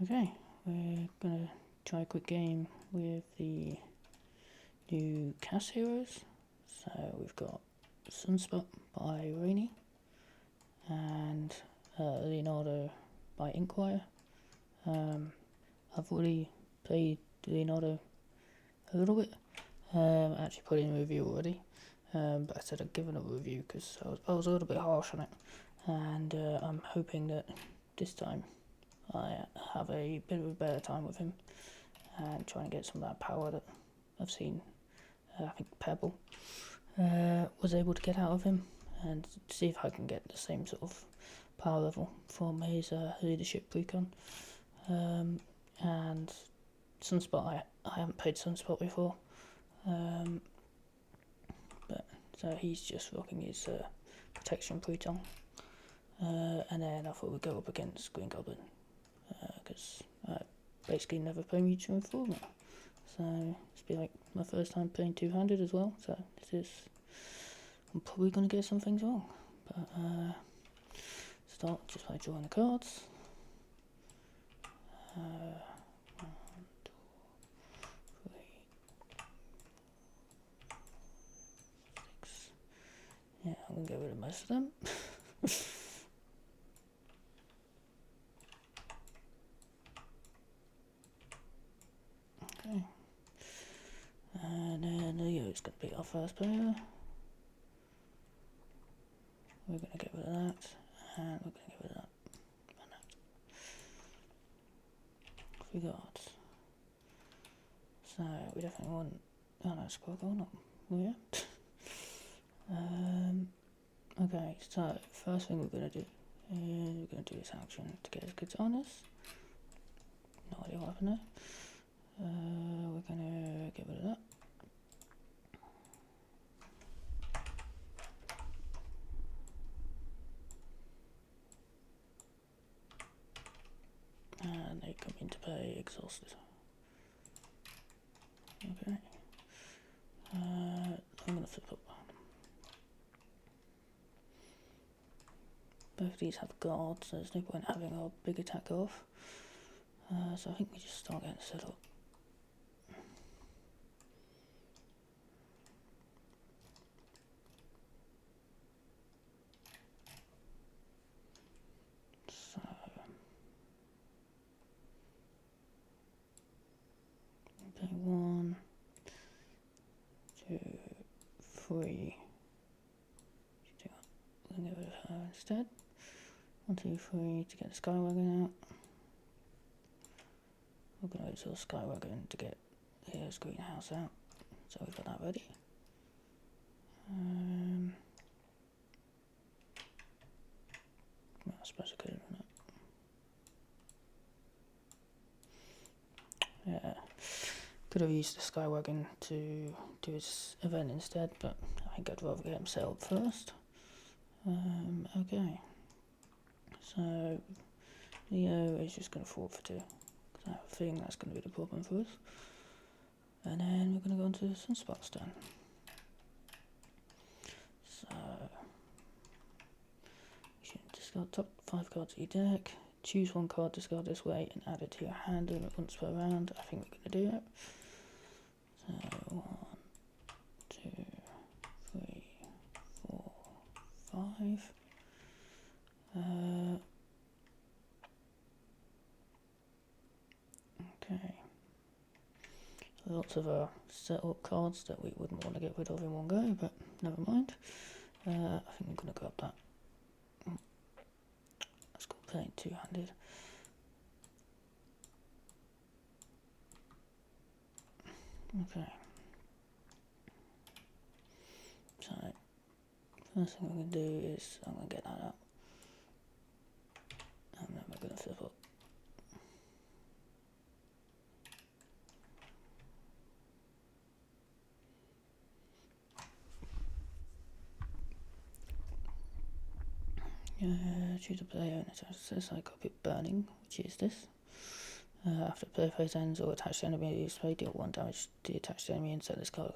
Okay, we're gonna try a quick game with the new cast heroes. So we've got Sunspot by Rainy and Leonardo by Inkwire. I've already played Leonardo a little bit. I actually put in a review already, but I said I'd give it a review because I was a little bit harsh on it, and I'm hoping that this time I have a bit of a better time with him and trying to get some of that power that I've seen. I think Pebble was able to get out of him, and see if I can get the same sort of power level from his leadership precon. And Sunspot, I haven't played Sunspot before, but so he's just rocking his protection precon. And then I thought we'd go up against Green Goblin, because I basically never played mutagen before now. So it's be like my first time playing two-handed as well. So this is, I'm probably going to get some things wrong, but start just by drawing the cards. 1, 2, 3, 6. Yeah, I'm going to get rid of most of them. Okay. And then Leo's going to be our first player. We're going to get rid of that, and we're going to get rid of that, and that. We got. So we definitely want. Oh no, Squircle, not Leah. Okay, so first thing we're going to do is we're going to do this action to get his goods on us. No idea what happened there. We're going to get rid of that. And they come into play exhausted. Okay. I'm going to flip up. Both of these have guards, so there's no point having our big attack off. So I think we just start getting set up. So play 1, 2, 3. We're going to get rid of her instead. 1, 2, 3 to get the Skywagon out. We're going to exhaust Skywagon to get his greenhouse out. So we've got that ready. Well, I suppose I could have done it. Yeah. Could have used the Skywagon to do his event instead, but I think I'd rather get him set up first. Okay. So Leo is just going to fall for 2, because I have a feeling that's going to be the problem for us. And then we're going to go on to the Sunspot's turn. So you should discard top 5 cards of your deck, choose 1 card, discard this way, and add it to your hand limit once per round. I think we're going to do that. So 1, 2, 3, 4, 5. Okay. Lots of set-up cards that we wouldn't want to get rid of in one go, but never mind. I think I'm going to grab that. Let's go playing two-handed. Okay. So, first thing I'm going to do is I'm going to get that out. And then we're going to flip up. Choose a player and it says I copy burning, which is this. After player phase ends or attached enemy is played, deal 1 damage to the attached enemy and set this card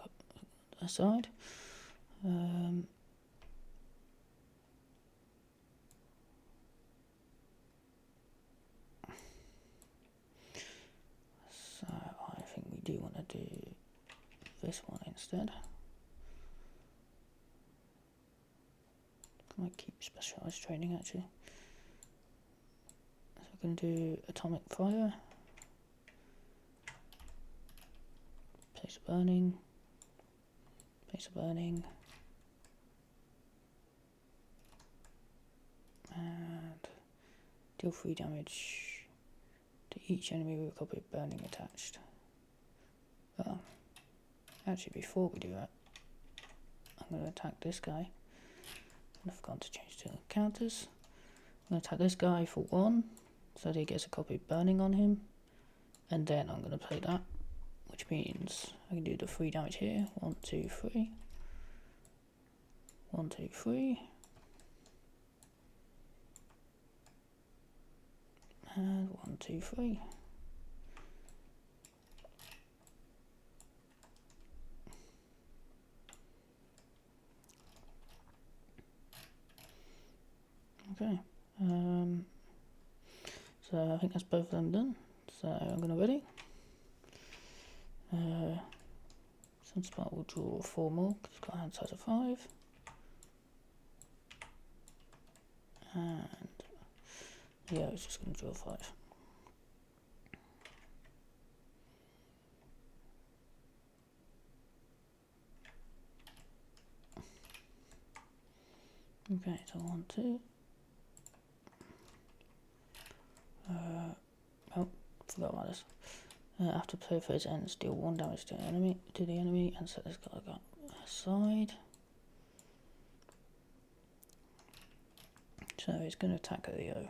aside. this one instead. I might keep specialised training actually. So we're going to do atomic fire, place of burning, and deal 3 damage to each enemy with a copy of burning attached. Well, actually before we do that, I'm going to attack this guy. And I've forgotten to change to counters. I'm going to attack this guy for 1, so that he gets a copy of burning on him. And then I'm going to play that, which means I can do the 3 damage here. 1, 2, 3. 1, 2, 3. And 1, 2, 3. Okay. So I think that's both of them done. So I'm going to ready. Sunspot will draw 4 more because it's got a hand size of 5. And yeah, it's just going to draw 5. Okay, so 1, 2. Oh, forgot about this. After play phase ends, deal 1 damage to the enemy, and set this guy aside. So he's going to attack Leo.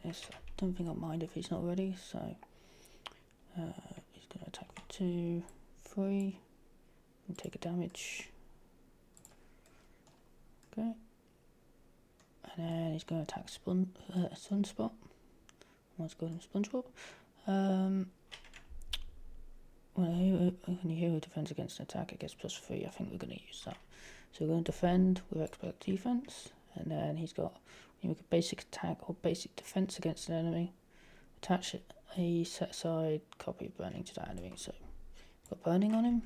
Yes, I don't think I'll mind if he's not ready, so he's going to attack for 2, 3, and take a damage. Okay. And then he's going to attack Sunspot. Let's go to SpongeBob. When a hero defends against an attack, it gets +3. I think we're going to use that. So we're going to defend with expert defense, and then he's got a basic attack or basic defense against an enemy. Attach a set aside copy of burning to that enemy. So he's got burning on him,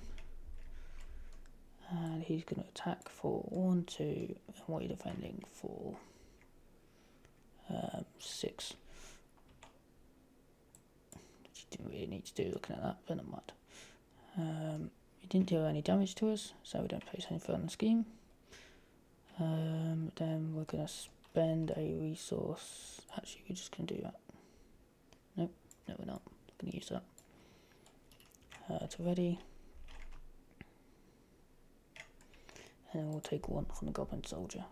and he's going to attack for 1, 2, and what are you defending for? 6. Which you didn't really need to do looking at that, but not mind. He didn't deal any damage to us, so we don't place any further scheme. Then we're going to spend a resource. Actually, we're just going to do that. Nope, no we're not. We're going to use that. It's ready. And then we'll take 1 from the Goblin Soldier.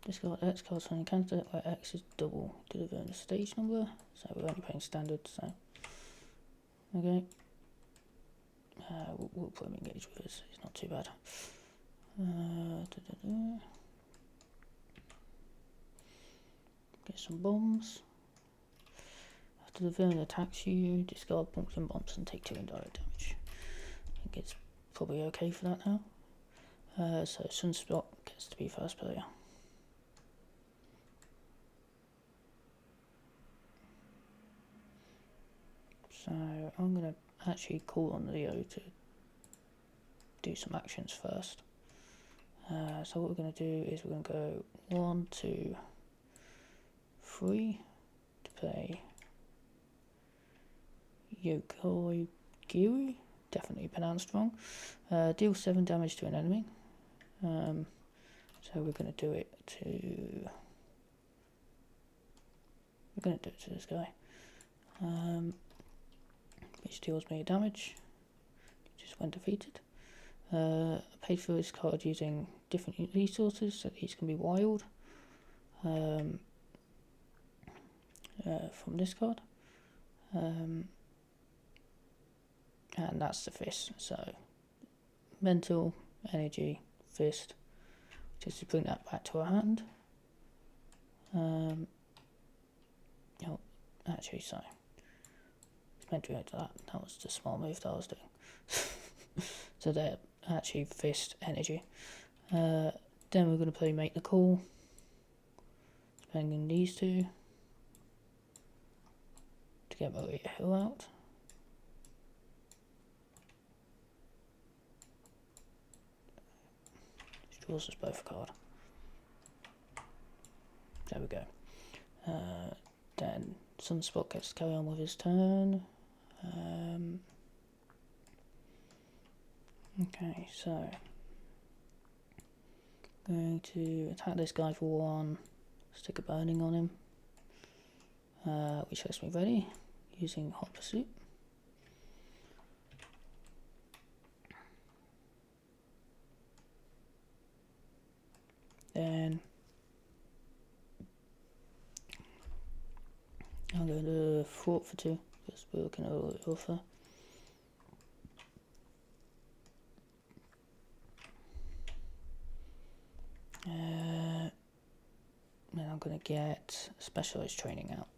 Discard X cards from the counter where X is double to the bonus stage number, so we're only playing standard, so okay. We'll put him engaged with us, it's not too bad. Get some bombs. After the villain attacks you, discard puncture bombs and take 2 indirect damage. I think it's probably okay for that now. So Sunspot gets to be first player. So I'm going to actually call on Leo to do some actions first. So what we're going to do is we're going to go 1, 2, 3 to play Yokoi Giri, definitely pronounced wrong. Deal 7 damage to an enemy. So we're going to do it to... We're going to do it to this guy. Which deals me damage, just when defeated. I paid for this card using different resources, so these can be wild from this card. And that's the fist, so mental, energy, fist, just to bring that back to our hand. Oh, actually, sorry. Meant to go to that. That was the small move that I was doing. So there, actually fist energy. Then we're going to play Make the Call, spending these two to get Maria Hill out. Which draws us both a card. There we go. Then Sunspot gets to carry on with his turn. Okay, so going to attack this guy for 1, stick a burning on him, which gets me ready, using Hot Pursuit. Then I'm going to fort for 2, because we're looking a little bit rougher. Then I'm going to get specialized training out.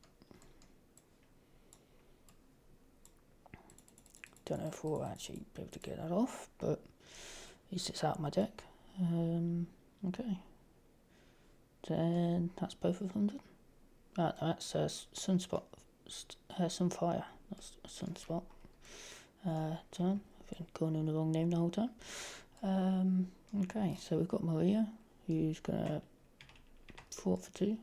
Don't know if we'll actually be able to get that off, but at least it's out of my deck. Okay. Then that's both of them done. That's Sunspot, Sunfire, that's Sunspot. Turn. I've been calling him the wrong name the whole time. Okay, so we've got Maria, who's gonna fort for 2.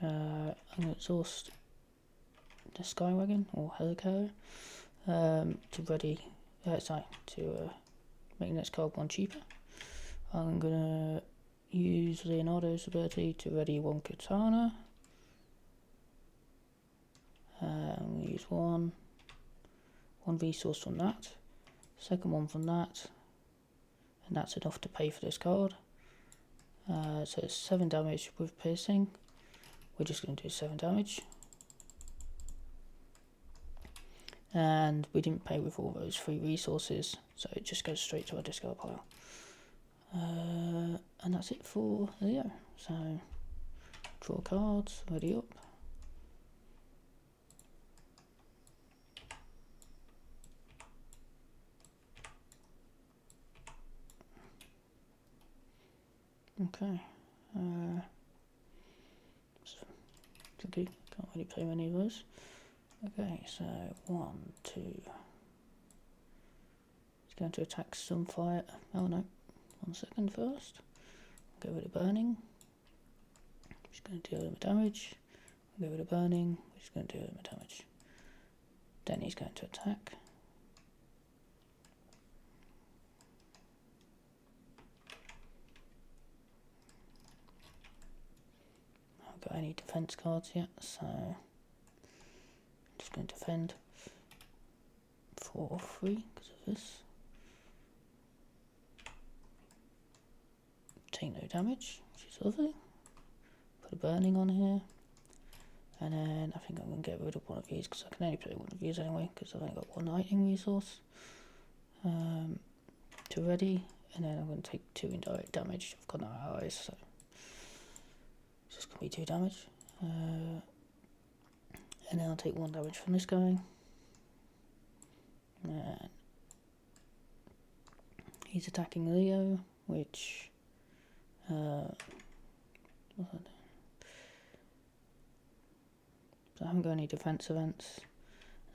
I'm gonna exhaust the Skywagon or Helicarrier to ready. To make the next card 1 cheaper. I'm gonna use Leonardo's ability to ready 1 Katana. I'm gonna use one resource from that, second one from that, and that's enough to pay for this card. So it's 7 damage with piercing. We're just going to do 7 damage. And we didn't pay with all those 3 resources, so it just goes straight to our discard pile. And that's it for Leo. So, draw cards, ready up. Okay. Tricky, can't really play many of those. Okay, so 1, 2. He's going to attack Sunfire. Oh no, 1 second first. Go with the burning. He's going to deal him damage. Go with the burning. He's going to deal him damage. Then he's going to attack. I haven't got any defense cards yet, so I'm just going to defend for 3 because of this. Take no damage, which is lovely. Put a burning on here. And then I think I'm going to get rid of one of these because I can only play one of these anyway because I've only got 1 lightning resource. To ready, and then I'm going to take 2 indirect damage. I've got no allies, so it's just going to be 2 damage. And then I'll take 1 damage from this guy. And he's attacking Leo, which so I haven't got any defense events.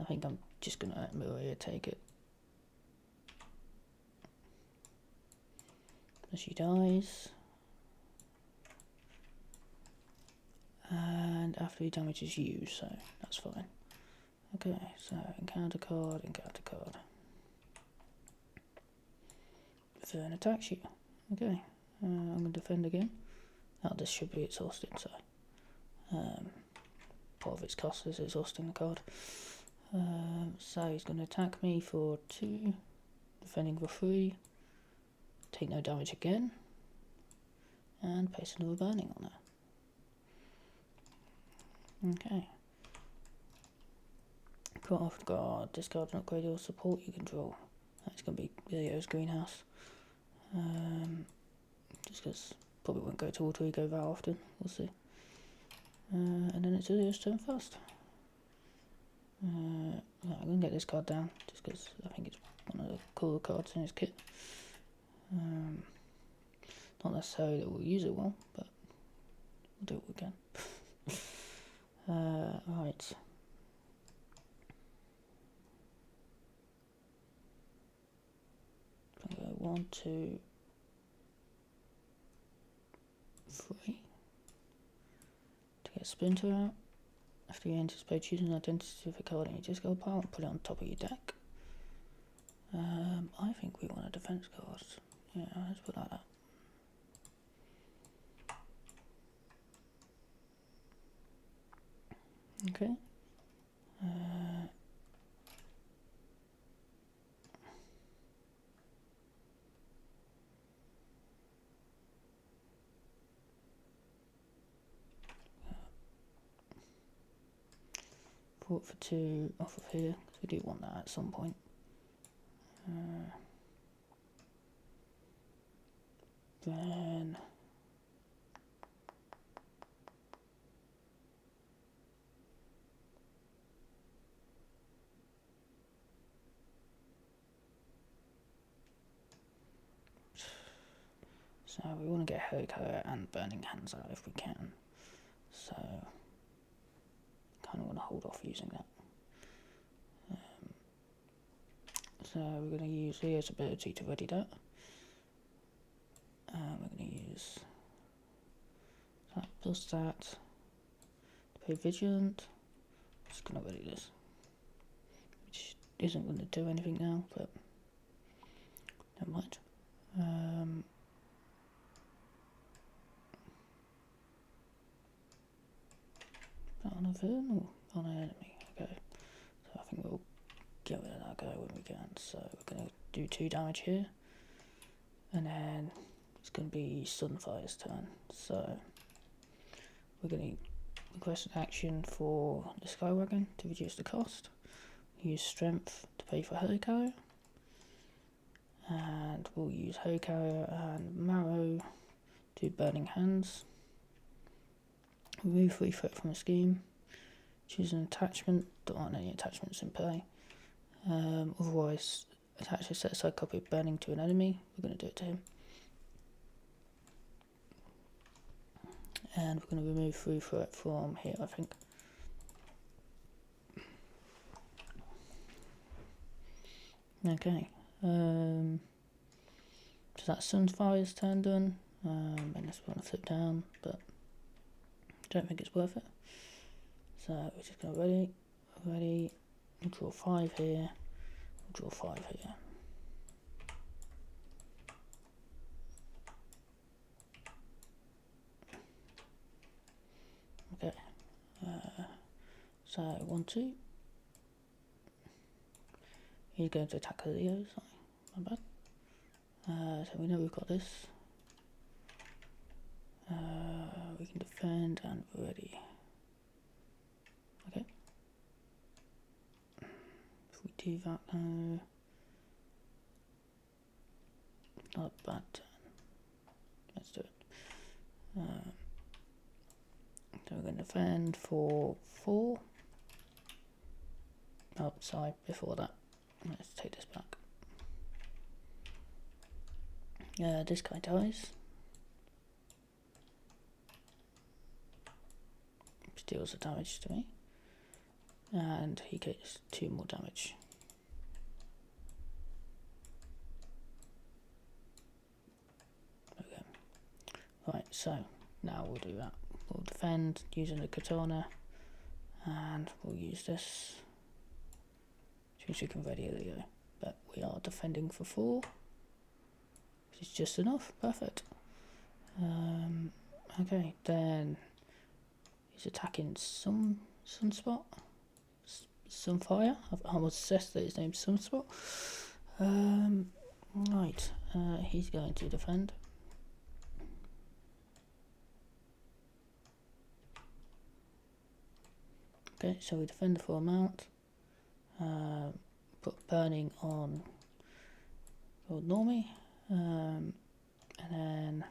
I think I'm just going to let Maria take it. So she dies. And after he damages you, so that's fine. Okay, so encounter card, encounter card. For an attack sheet. Okay, I'm going to defend again. Now this should be exhausted, so part of its cost is exhausting the card. So he's going to attack me for 2, defending for 3, take no damage again, and place another burning on there. Okay. Cut off guard, discard an upgrade or support you control. That's going to be Leo's greenhouse. Just because probably won't go to auto eco that often, we'll see. And then it's Ilya's turn first. I'm going to get this card down, just because I think it's one of the cooler cards in his kit. Not necessarily that we'll use it well, but we'll do what we can. Right. I'm going to go 1, 2, 3. To get Splinter out. After you anticipate choosing an identity of a card in your discard pile and put it on top of your deck. I think we want a defense card. Yeah, let's put that up. Okay. Port for 2 off of here, because we do want that at some point. Then so we want to get Hurricane and Burning Hands out if we can. So kind of want to hold off using that. So we're going to use Leo's ability to ready that. We're going to use that plus that to play Vigilant. Just going to ready this, which isn't going to do anything now, but never mind. On a villain or on an enemy? Okay, so I think we'll get rid of that guy when we can. So we're going to do 2 damage here, and then it's going to be Sunfire's turn. So we're going to request an action for the Skywagon to reduce the cost. Use Strength to pay for Hurricane, and we'll use Hurricane and Marrow to Burning Hands. Remove 3 threat from a scheme. Choose an attachment. Don't want any attachments in play. Otherwise, attach a set aside copy of Burning to an enemy. We're going to do it to him. And we're going to remove 3 threat from here, I think. Okay. So that's Sunfire's turn done. And this one to flip down, but don't think it's worth it. So we're just going to ready, we'll draw 5 here, we'll draw 5 here. Okay, so 1, 2. He's going to attack Leo, sorry, my bad. So we know we've got this. We can defend and ready. Okay. If we do that now, not a bad turn. Let's do it. So we're going to defend for 4. Oh, sorry, before that. Let's take this back. This guy dies. Deals the damage to me, and he gets 2 more damage. Okay. Right, so now we'll do that. We'll defend using the katana, and we'll use this, which we can ready Leo. But we are defending for 4, which is just enough. Perfect. Okay, then. He's attacking Sunspot. Sunfire. I was obsessed that his name's Sunspot. Right. He's going to defend. Okay, so we defend the full amount. Put Burning on Lord Normie. And then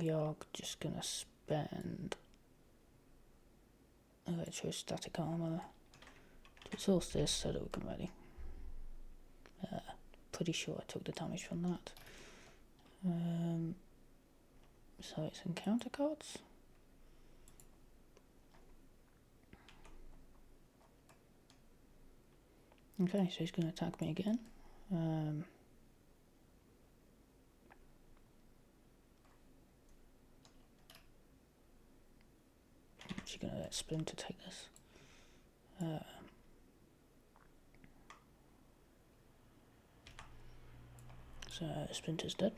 we are just going to spend electrostatic armor to exhaust this so that we can ready. Pretty sure I took the damage from that. So it's encounter cards. Okay, so he's going to attack me again. I'm actually going to let Splinter take this. So Splinter's dead.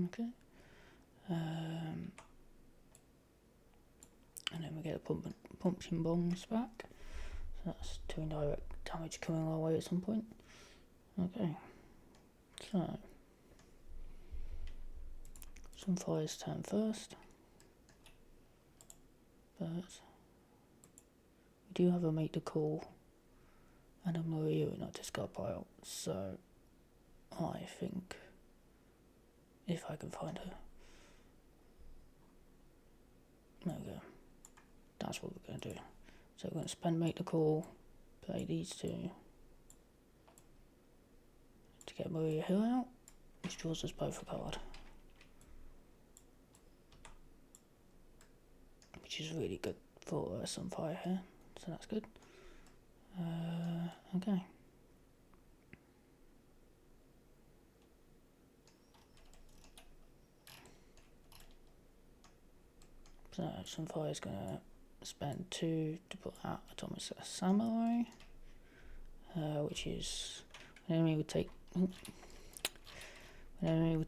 Okay. And then we get the pumpkin bombs back. So that's 2 indirect damage coming our way at some point. Okay. So Sunfire's turn first. But we do have a make the call and a Maria in our discard pile. So I think if I can find her. There we go. That's what we're going to do. So we're going to spend make the call, play these two to get Maria Hill out, which draws us both a card. Which is really good for Sunfire here, so that's good. Okay. So Sunfire is going to spend 2 to put out Atomic Samurai, which is an enemy would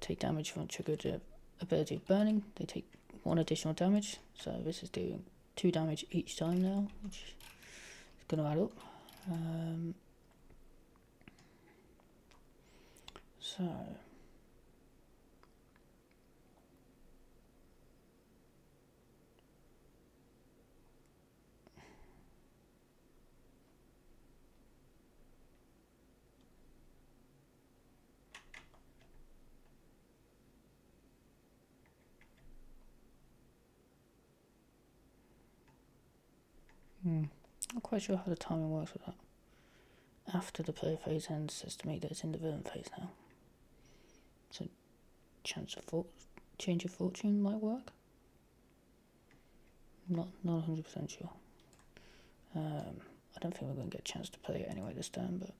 take damage from triggered ability of burning. They take 1 additional damage, so this is doing 2 damage each time now, which is going to add up. So not quite sure how the timing works with that. After the play phase ends, says to me that it's in the villain phase now. So change of fortune might work. Not 100% sure. I don't think we're going to get a chance to play it anyway this turn, but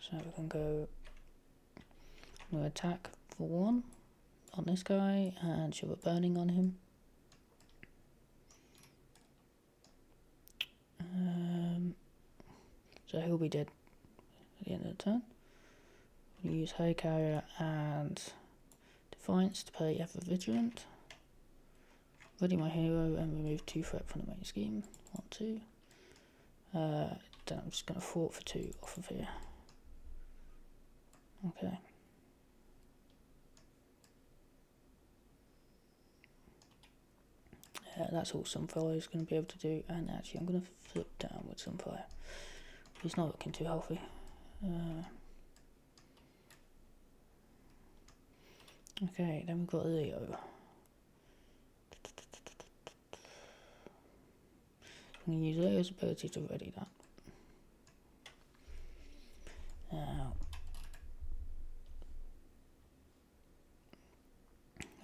so we can go. We'll attack for 1 on this guy and shove a burning on him. So he'll be dead at the end of the turn. We'll use Hay Carrier and Defiance to play Ever Vigilant. Ready my hero and remove 2 threat from the main scheme. 1, 2. Then I'm just going to fort for 2 off of here. Okay. That's all Sunfire is going to be able to do, and actually I'm going to flip down with Sunfire. He's not looking too healthy. Okay, then we've got Leo. I'm going to use Leo's ability to ready that. Now,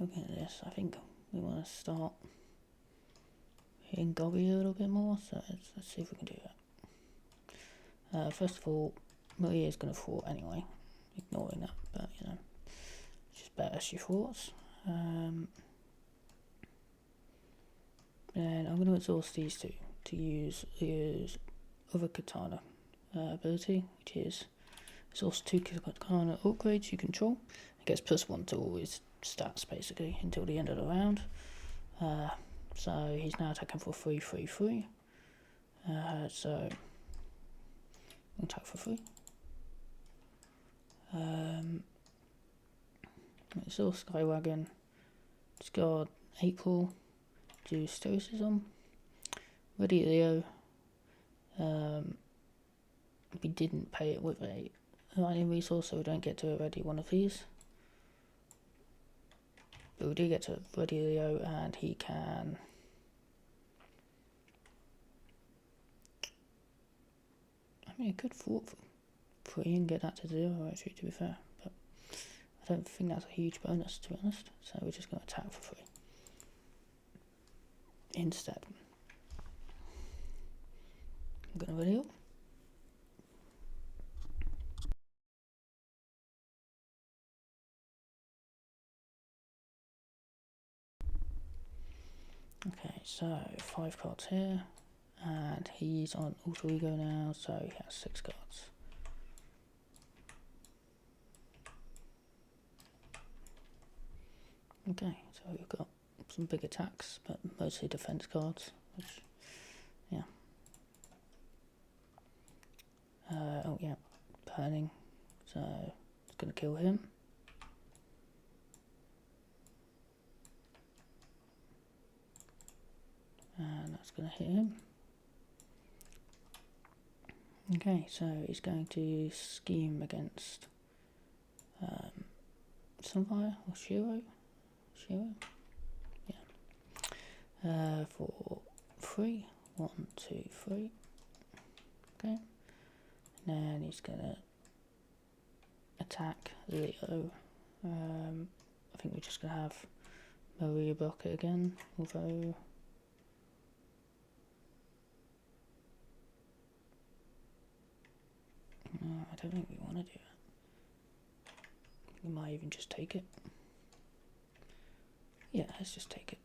looking at this, I think we want to start hitting Gobby a little bit more, so let's see if we can do that. First of all, Maria is going to fort anyway, ignoring that, but you know, it's just better she forts. Then I'm going to exhaust these two to use Leo's other katana ability, which is exhaust 2 katana upgrades you control. It gets +1 to all his stats basically until the end of the round. So he's now attacking for 3, 3, 3. So attack for 3. Exhaust Skywagon, discard April, do Stoicism, ready Leo, we didn't pay it with a mining resource, so we don't get to ready one of these. But we do get to ready Leo, and he can. I mean, it could fort for 3 and get that to 0, actually, to be fair. But I don't think that's a huge bonus, to be honest. So we're just going to attack for 3 instead. I'm going to ready up. Okay, so 5 cards here, and he's on alter ego now, so he has 6 cards. Okay, so we've got some big attacks, but mostly defense cards, which, yeah. Oh yeah, burning, so it's going to kill him. And that's going to hit him. Okay, so he's going to scheme against Sunfire or Shiro? Yeah. For 3. 1, 2, 3. Okay. And then he's going to attack Leo. I think we're just going to have Maria block it again, although... I don't think we want to do that. We might even just take it. Yeah, let's just take it.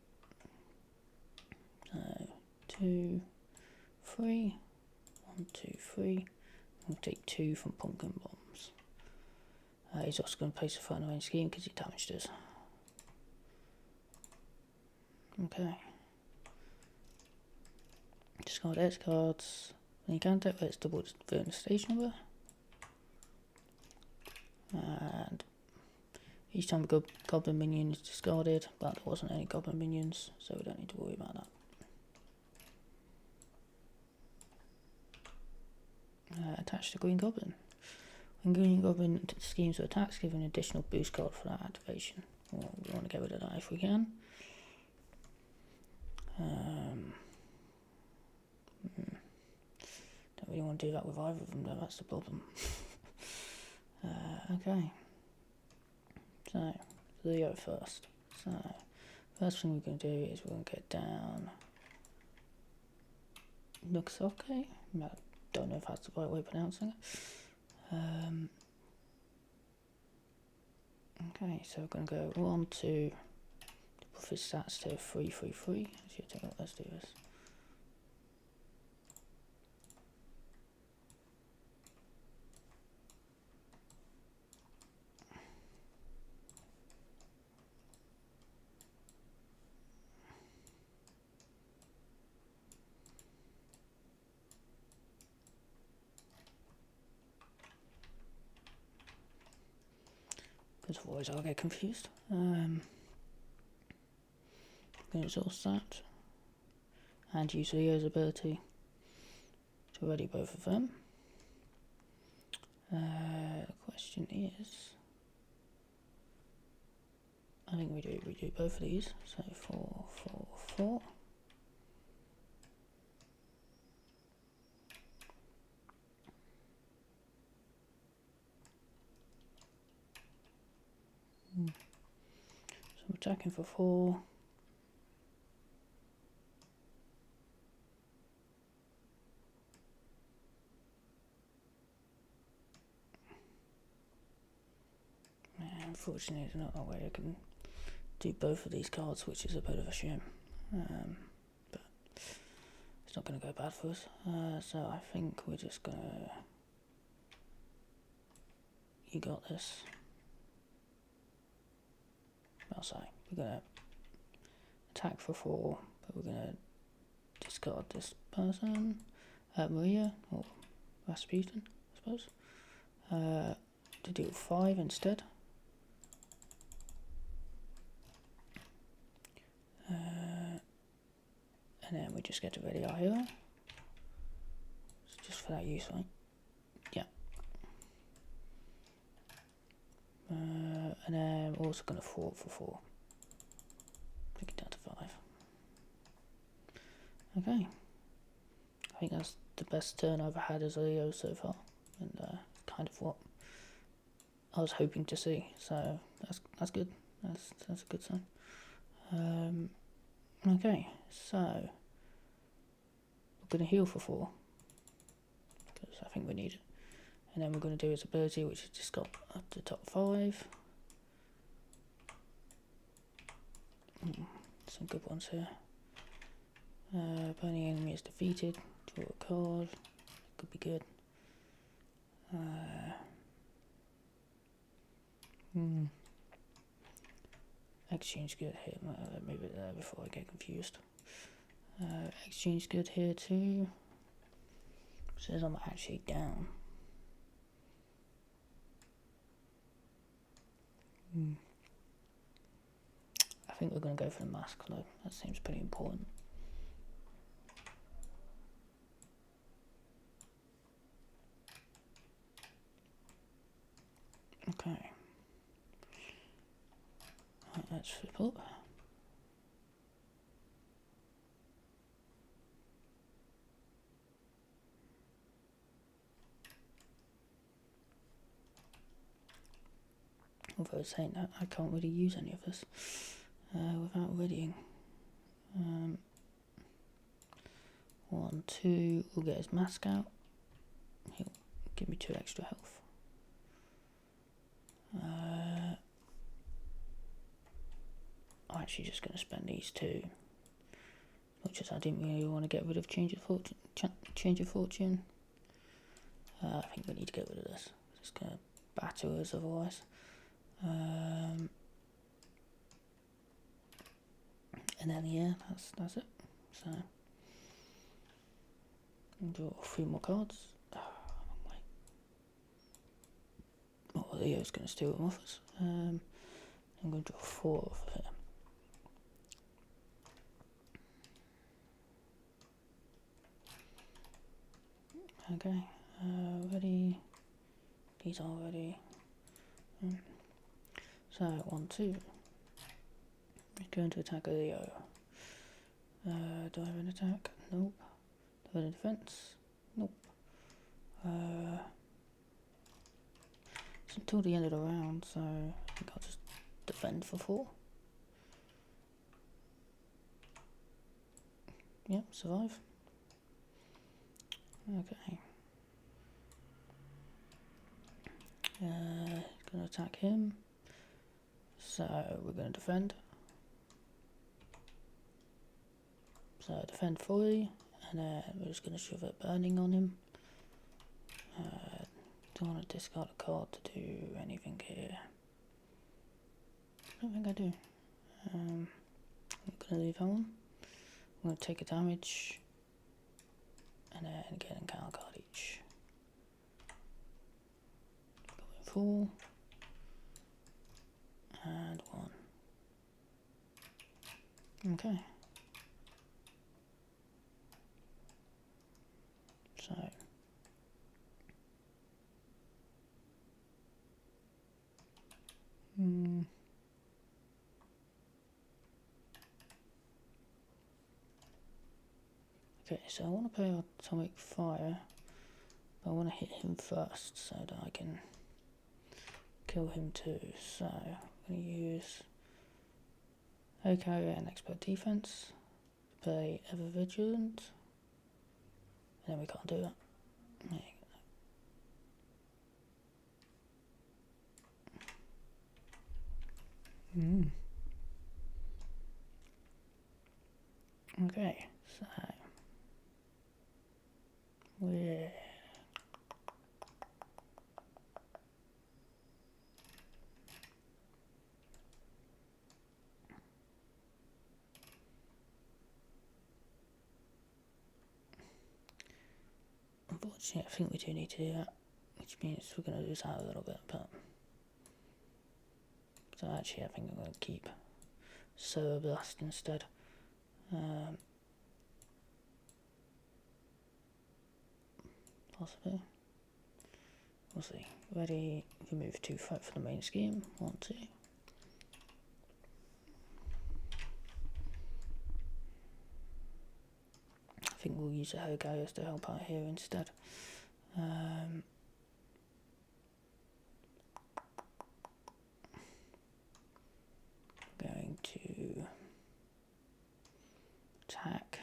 So, 2, 3. 1, 2, 3. We'll take 2 from Pumpkin Bombs. He's also going to place a final range scheme because he damaged us. Okay. Discard X cards. When you can't take, let's double the station over. And each time a goblin minion is discarded, but there wasn't any goblin minions, so we don't need to worry about that. Attach the green goblin. When green goblin schemes or attacks, give an additional boost card for that activation. Well, we want to get rid of that if we can. Don't really want to do that with either of them though, that's the problem. Okay. So, Leo first. So, first thing we're going to do is we're going to get down Nuxoke. I don't know if that's the right way of pronouncing it. Okay, so we're going to go 1, 2, buff his stats to 3, 3, 3. Let's do this. Because otherwise I'll get confused. Going to exhaust that. And use Leo's ability to ready both of them. The question is... I think we do both of these. So 4, 4, 4. So I'm attacking for 4. Unfortunately, there's not a way I can do both of these cards, which is a bit of a shame. But it's not going to go bad for us. So I think we're just going to... You got this. I'll say. We're going to attack for 4, but we're going to discard this person. Maria, or Rasputin, I suppose. To deal 5 instead. And then we just get to ready our hero. It's just for that use, right? also going to 4 for 4. Take it down to 5. Okay. I think that's the best turn I've had as a Leo so far, and kind of what I was hoping to see. So that's good. That's a good sign. Okay, so we're going to heal for 4 because I think we need it, and then we're going to do his ability, which has just got up to top 5. Some good ones here. Burning enemy is defeated. Draw a card. Could be good. Exchange good here. Move it there before I get confused. Exchange good here too. Says I'm actually down. I think we're going to go for the mask though. That seems pretty important. Okay. Right, let's flip up. Although saying that, I can't really use any of this without readying. 1, 2, we'll get his mask out. He'll give me 2 extra health. I'm actually just going to spend these 2. Much as I didn't really want to get rid of Change of Fortune. I think we need to get rid of this. It's going to batter us otherwise. And then yeah, that's it. So I'll draw 3 more cards. Oh, Leo's going to steal them off us. I'm going to draw 4 off of here. Okay, ready. These are ready. So 1, 2. He's going to attack Leo. Do I have an attack? Nope. Do I have a defense? Nope. It's until the end of the round, so I think I'll just defend for 4. Yep, survive. Okay. Gonna attack him. So we're gonna defend. So defend fully, and then we're just gonna shove a burning on him. Don't want to discard a card to do anything here. I don't think I do. I'm gonna leave that one. I'm gonna take a damage, and then get an encounter card each. Going 4 and 1. Okay. So okay, so I want to play Atomic Fire, but I want to hit him first so that I can kill him too. So I'm going to use Carrier and Expert Defense, play Ever Vigilant, and then we can't do that. There you go. Okay, so we're unfortunately, I think we do need to do that, which means we're going to lose out a little bit, but so actually I think I'm going to keep Solar Blast instead. Possibly. We'll see. Ready, we move to fight for the main scheme. 1, 2. think we'll use the Helicarriers to help out here instead. Going to attack.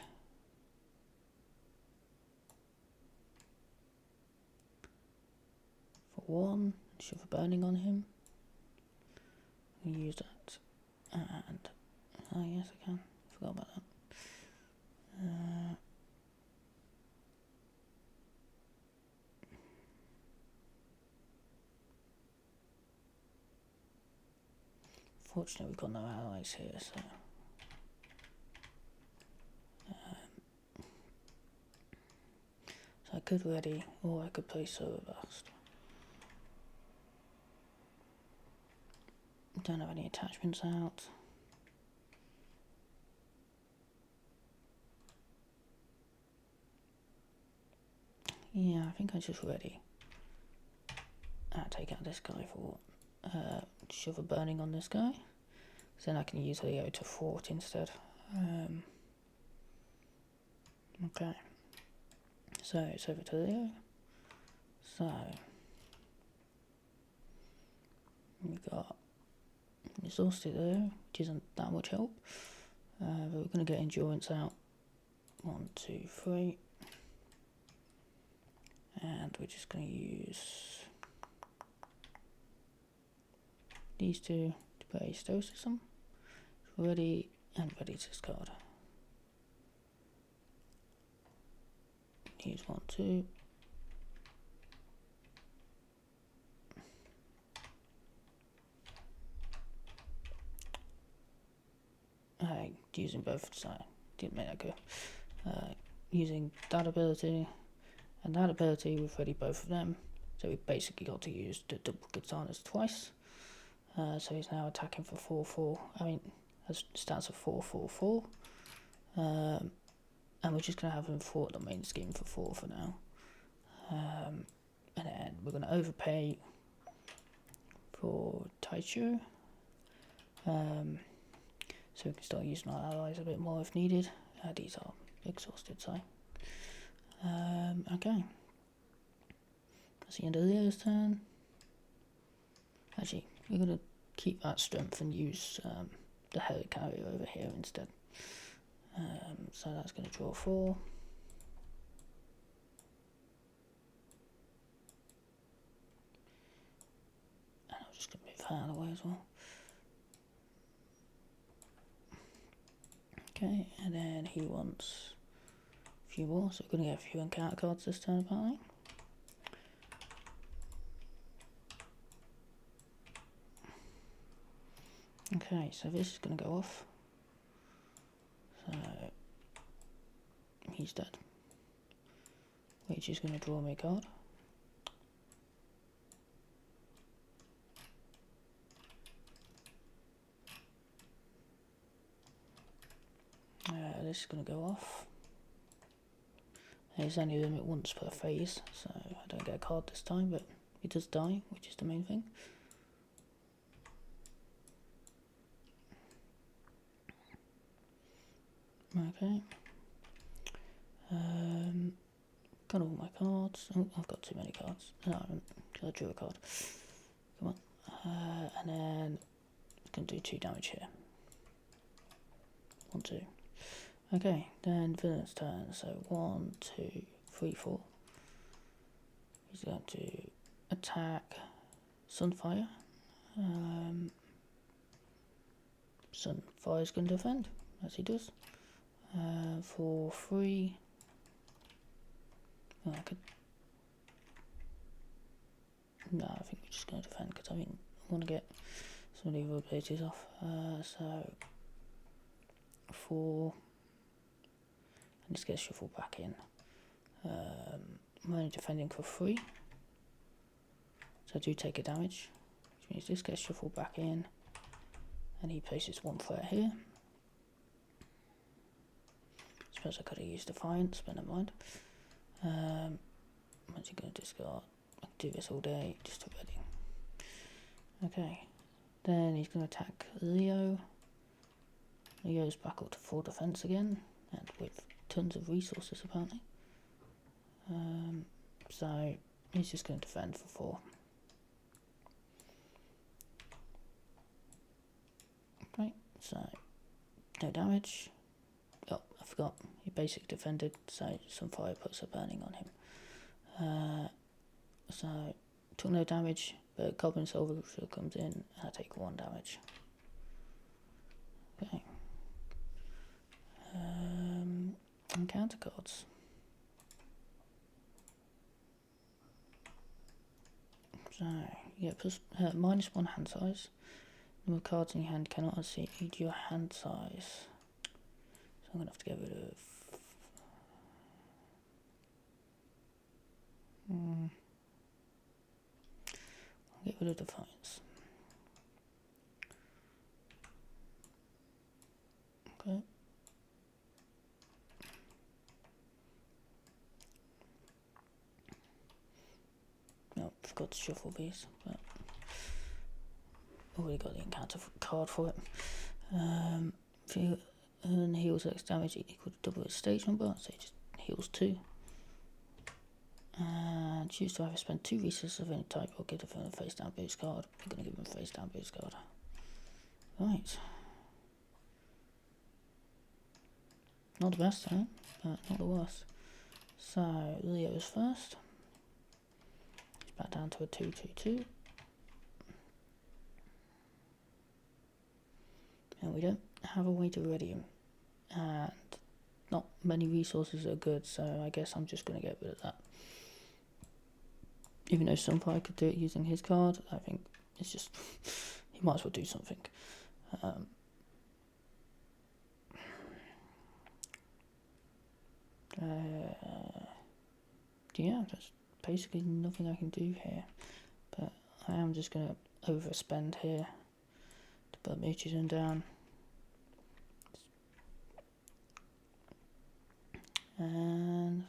For 1, shove a burning on him. Use that, and oh yes I can, forgot about that. Fortunately we've got no allies here, so I could ready, or I could play Server Burst. Don't have any attachments out. Yeah, I think I just ready. Take out this guy for shove a burning on this guy. So then I can use Leo to fort instead. Okay. So it's over to Leo. So we got exhausted there, which isn't that much help. But we're going to get endurance out. 1, 2, 3. And we're just going to use these two to play Stoicism. Ready and ready to discard. Use 1, 2. Using both, so didn't make that go. Using that ability and that ability, we've ready both of them. So we basically got to use the double katanas twice. So he's now attacking for 4/4. I mean, has stats of 4/4/4. And we're just going to have him fort the main scheme for 4 for now. And then we're going to overpay for Taichu. So we can start using our allies a bit more if needed. These are exhausted, so. Okay. That's the end of Leo's turn. Actually, we're going to keep that strength and use the Helicarrier over here instead. So that's going to draw 4. And I'm just going to move that out of the way as well. Okay, and then he wants a few more, so we're going to get a few encounter cards this turn apparently. Okay, so this is going to go off. So he's dead. Which is going to draw me a card. This is going to go off. There's only a limit once per phase, so I don't get a card this time, but it does die, which is the main thing. Okay. Got all my cards. Oh, I've got too many cards. No, I haven't, because I drew a card. Come on. And then I can do 2 damage here. 1, 2. Okay, then villain's turn. So 1, 2, 3, 4. He's going to attack Sunfire. Sunfire's going to defend, as he does. For 3. Oh, I could. No, I think we're just going to defend because I want to get some of the other abilities off. So 4. And this gets shuffled back in. I'm only defending for 3. So I do take a damage, which means this gets shuffled back in. And he places 1 threat here. Suppose I could have used Defiance, but never mind. I'm actually going to discard. I can do this all day, just ready. Okay. Then he's going to attack Leo. Leo's back up to 4 defense again, and with tons of resources apparently. So he's just going to defend for 4. Okay, so no damage. Oh, I forgot. He basically defended, so Sunfire puts a burning on him. So took no damage, but Goblin Soldier comes in. I take 1 damage. Okay. Encounter cards. So you get -1 hand size. Number of cards in your hand cannot exceed your hand size. So I'm gonna have to get rid of. I'll get rid of Defiance. Okay. No, forgot to shuffle these, but already got the encounter card for it. If you heals X damage equal to double its stage number, so it just heals 2. And choose to either spend 2 resources of any type or give them a face down boost card. I'm going to give them a face down boost card. Right. Not the best, huh? But not the worst. So Leo is first. He's back down to a 2/2/2. And we don't have a way to ready him. And not many resources are good, so I guess I'm just going to get rid of that. Even though Sunfire could do it using his card, I think it's just, he might as well do something. Yeah, there's basically nothing I can do here. But I am just going to overspend here to put mutagen down. And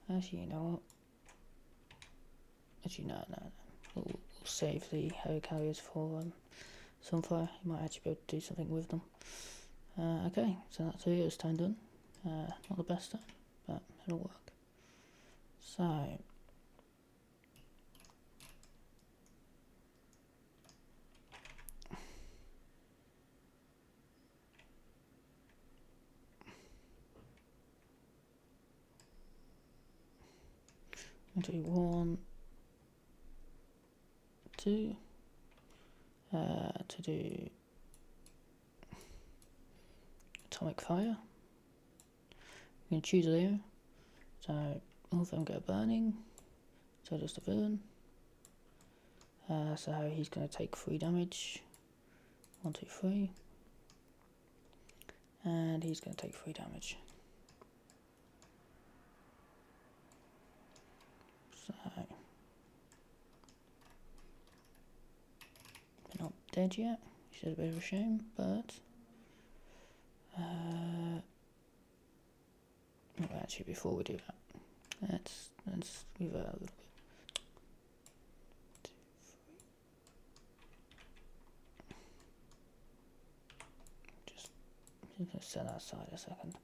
actually, you know what? Actually, no. We'll save the Helicarriers for Sunfire. You might actually be able to do something with them. Okay, so that's Leo's turn done. Not the best turn, but it'll work. So I'll do 1, 2 to do Atomic Fire. I'm going to choose Leo, so all of them get burning, so does the villain. So he's going to take 3 damage. 1, 2, 3. And he's going to take 3 damage. So we're not dead yet, which is a bit of a shame, but actually before we do that, let's revert a little bit. 2, 3. Just going to set that aside a second.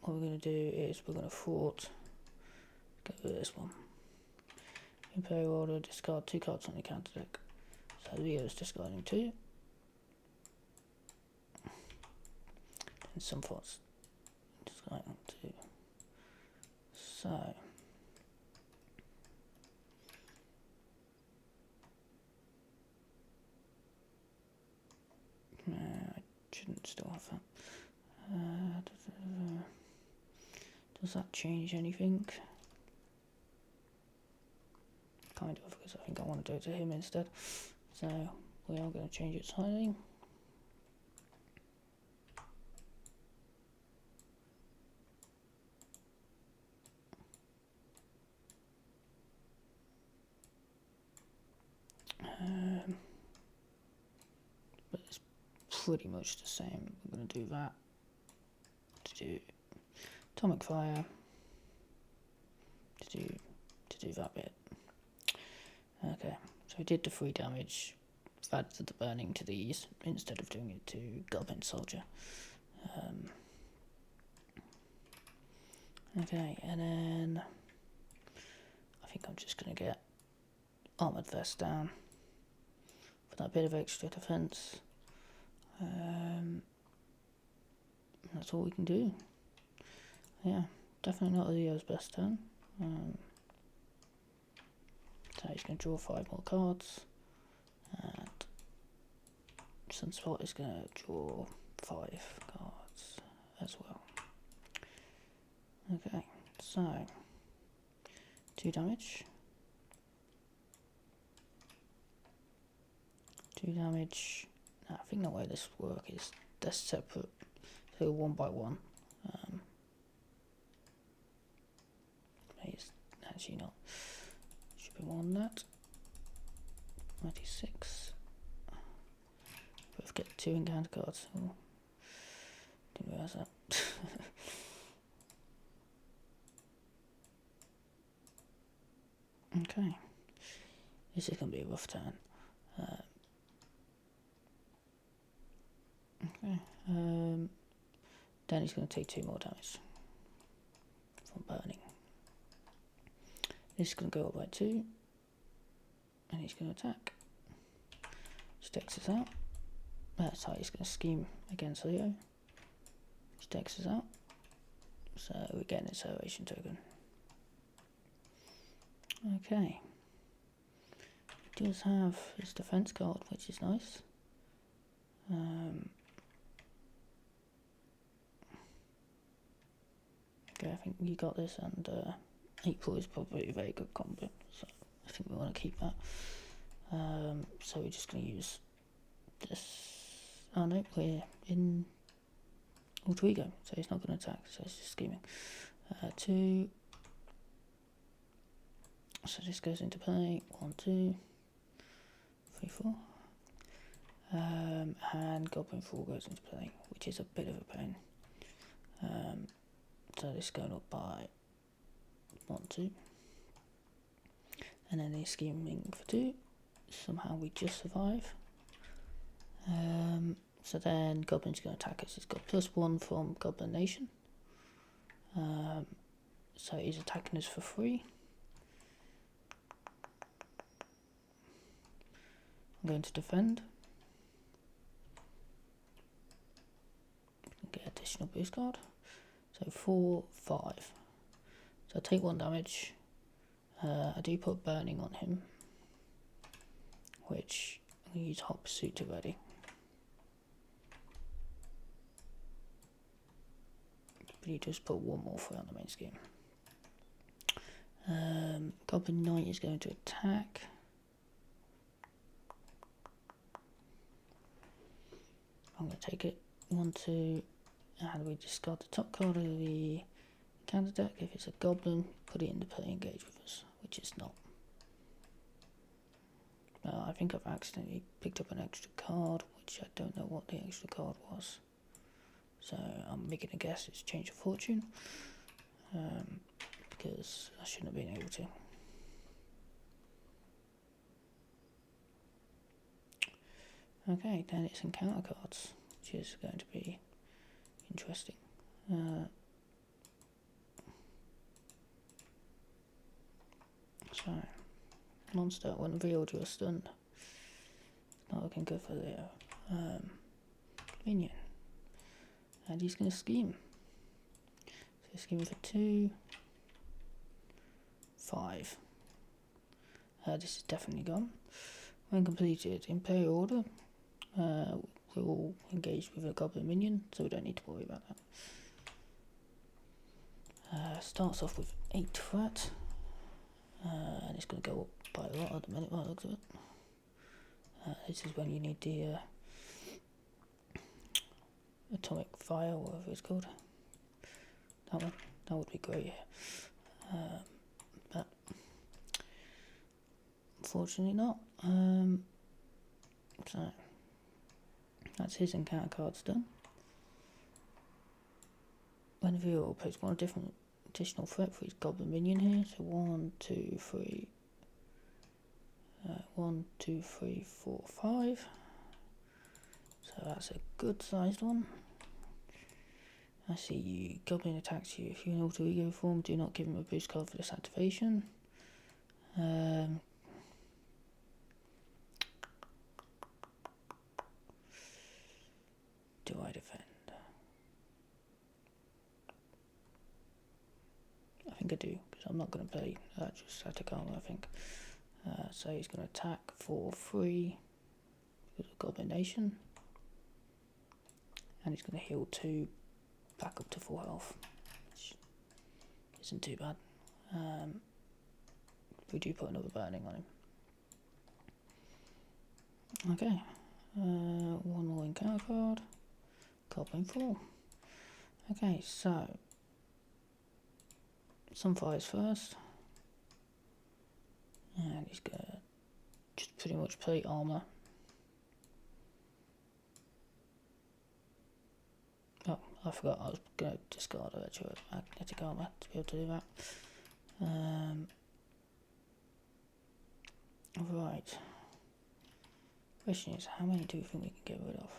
What we're going to do is we're going to thwart. Get rid of this one. In play order, discard 2 cards on your counter deck. So Leo's discarding 2. And some thoughts discarding 2. So I shouldn't still have that. Does that change anything? Kind of, because I think I want to do it to him instead. So we are going to change it slightly. But it's pretty much the same. We're going to do that to do Atomic Fire to do that bit. Okay, so we did the 3 damage, added the burning to these instead of doing it to Goblin Soldier. Okay, and then I think I'm just going to get armoured vest down for that bit of extra defence. That's all we can do. Yeah, definitely not Leo's best turn. So he's going to draw 5 more cards, and Sunspot is going to draw 5 cards as well. Okay, so 2 damage. 2 damage. Now, I think the way this works is they're separate, so 1 by 1. It's actually not. Should be more than that. 96. Both get 2 encounter cards. Oh, didn't realise that. Okay. This is going to be a rough turn. Okay. Then he's going to take 2 more damage from burning. This is going to go up by 2, and he's going to attack. Dex is out. That's how he's going to scheme against Leo. Dex is out, so we get an acceleration token. Okay. He does have his defense card, which is nice. Okay, I think you got this, and April is probably a very good combo, so I think we want to keep that. So we're just going to use this. Oh no, we're in Alter Ego, so he's not going to attack, so he's just scheming. 2. So this goes into play. 1, 2, 3, 4. And Goblin Fall goes into play, which is a bit of a pain. So this is going up by 1, 2. And then he's scheming for 2. Somehow we just survive. So then Goblin's going to attack us. He's got +1 from Goblin Nation. So he's attacking us for 3. I'm going to defend. Get additional boost card. So 4, 5. So I take 1 damage. I do put burning on him, which I'm going to use Hot Pursuit to ready. But he does put 1 more for on the main scheme. Goblin Knight is going to attack. I'm going to take it. 1, 2, and we discard the top card of the counter deck. If it's a goblin, put it into play, engage with us, which is not. I think I've accidentally picked up an extra card, which I don't know what the extra card was. So I'm making a guess it's Change of Fortune, because I shouldn't have been able to. Okay, then it's encounter cards, which is going to be interesting. So, monster, when revealed, you're stunned. Not looking good for Leo. Minion. And he's going to scheme. So he's scheming for 2, 5. This is definitely gone. When completed, in play order, we will engage with a goblin minion, so we don't need to worry about that. Starts off with 8 threat, and it's going to go up by a lot at the minute by the looks of it. This is when you need the atomic fire, whatever it's called. That one, that would be great. But unfortunately not. So that's his encounter cards done. When the viewer plays 1 different additional threat for his goblin minion here, so 1, 2, 3, 1, 2, 3, 4, 5. So that's a good sized one. I see you. Goblin attacks you. If you're in alter ego form, do not give him a boost card for this activation. Do I defend? I think I do, because I'm not going to play just static armor, I think. So he's going to attack for 3 because of Goblin Nation. And he's going to heal 2 back up to full health, which isn't too bad. We do put another burning on him. Okay, one more encounter card. Goblin 4. Okay, so Sunfire's first. And he's going to just pretty much plate armor. Oh, I forgot I was going to discard electromagnetic armor to be able to do that. Right. Question is, how many do you think we can get rid of?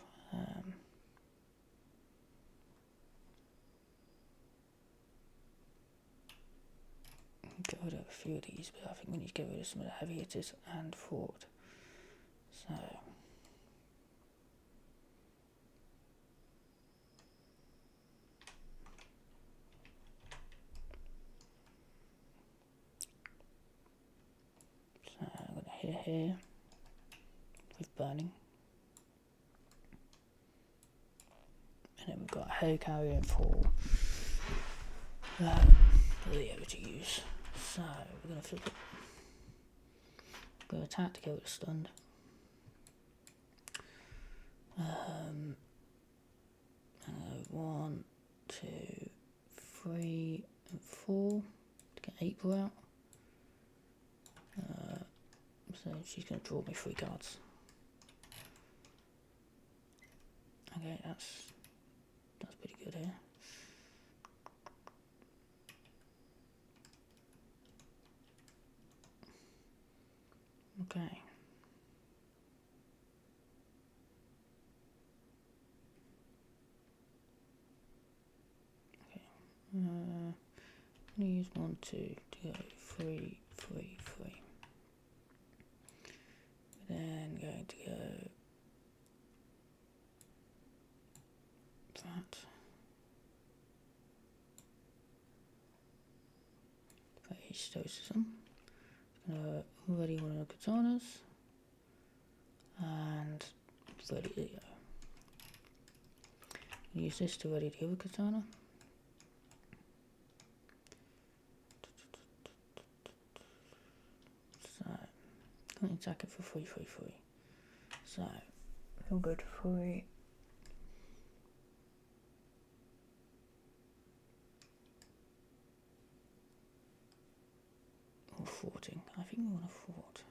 Get rid of a few of these, but I think we need to get rid of some of the heavy hitters and forward. So I'm going to hit here with burning. And then we've got a hair carrier for Leo to use. So we're going to flip it. We're going to attack to get rid of stunned. 1, 2, 3, and 4 to get April out. So she's going to draw me 3 cards. Okay, that's pretty good here. Okay. I'm going to use 1, 2 to go 3, 3, 3. Then going to go that. Play Stoicism. Ready one of the katanas. And ready to go. Use this to ready the other katana. So, I'm going to attack it for 3, 3, 3. So, I'll go to 3. Or forting. I think we want to fort.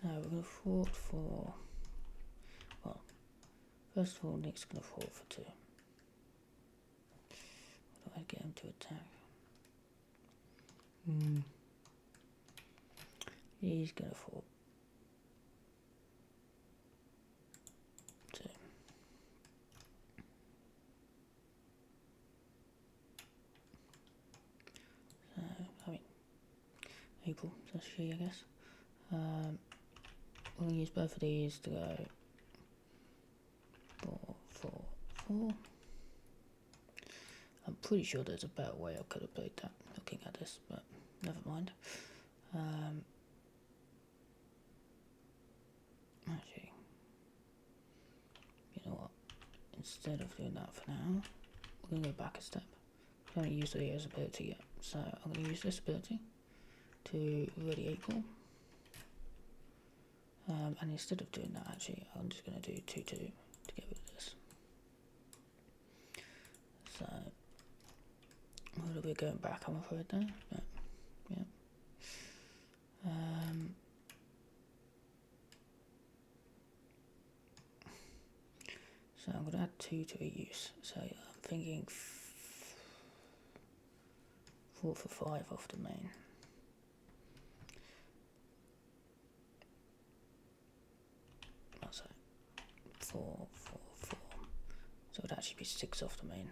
So, we're going to fort for. Well, first of all, Nick's going to fort for 2. What do I get him to attack? He's going to fort 2. So, I mean, April, that's she, I guess. We'll use both of these to go 4, 4, 4. I'm pretty sure there's a better way I could have played that looking at this, but never mind. Actually, you know what? Instead of doing that for now, we're going to go back a step. I haven't used Leo's ability yet, so I'm going to use this ability to ready April. And instead of doing that, actually, I'm just going to do 2, 2 to get rid of this. So, a little bit going back, I'm afraid there, but yeah. So I'm going to add 2 to a use. So I'm thinking 4 for 5 off the main. What's that? 4, 4, 4. So that actually be 6 off the main.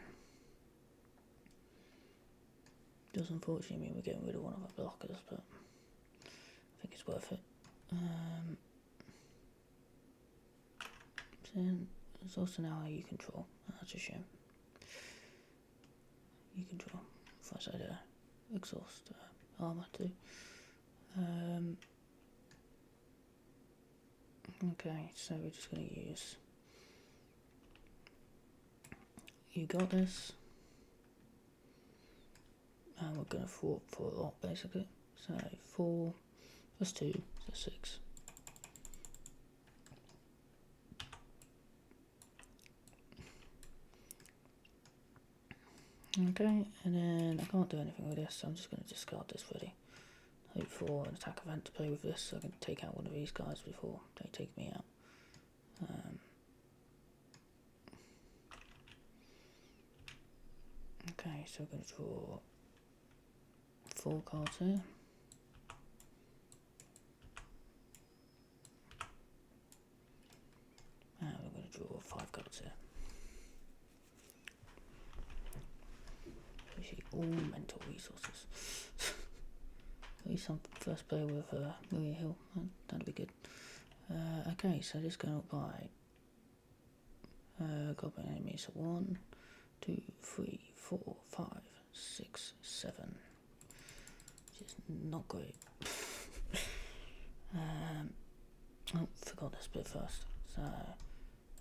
Does unfortunately mean we're getting rid of one of our blockers, but I think it's worth it. Then there's also now you control. That's a shame. You control. If I said exhaust armor too. Okay, so we're just going to use. You got this. And we're going to for a lot basically. So 4 plus 2, so 6. Okay, and then I can't do anything with this, so I'm just going to discard this ready. Hope for an attack event to play with this, so I can take out one of these guys before they take me out. Okay, so we're going to draw 4 cards here. And we're going to draw 5 cards here. Actually, all mental resources. At least I'm first player with Maria Hill. That'd be good. Okay, so this going up by goblin enemies. 1, 2, 3, 4, 5, 6, 7. Which is not great. Oh, forgot this bit first. So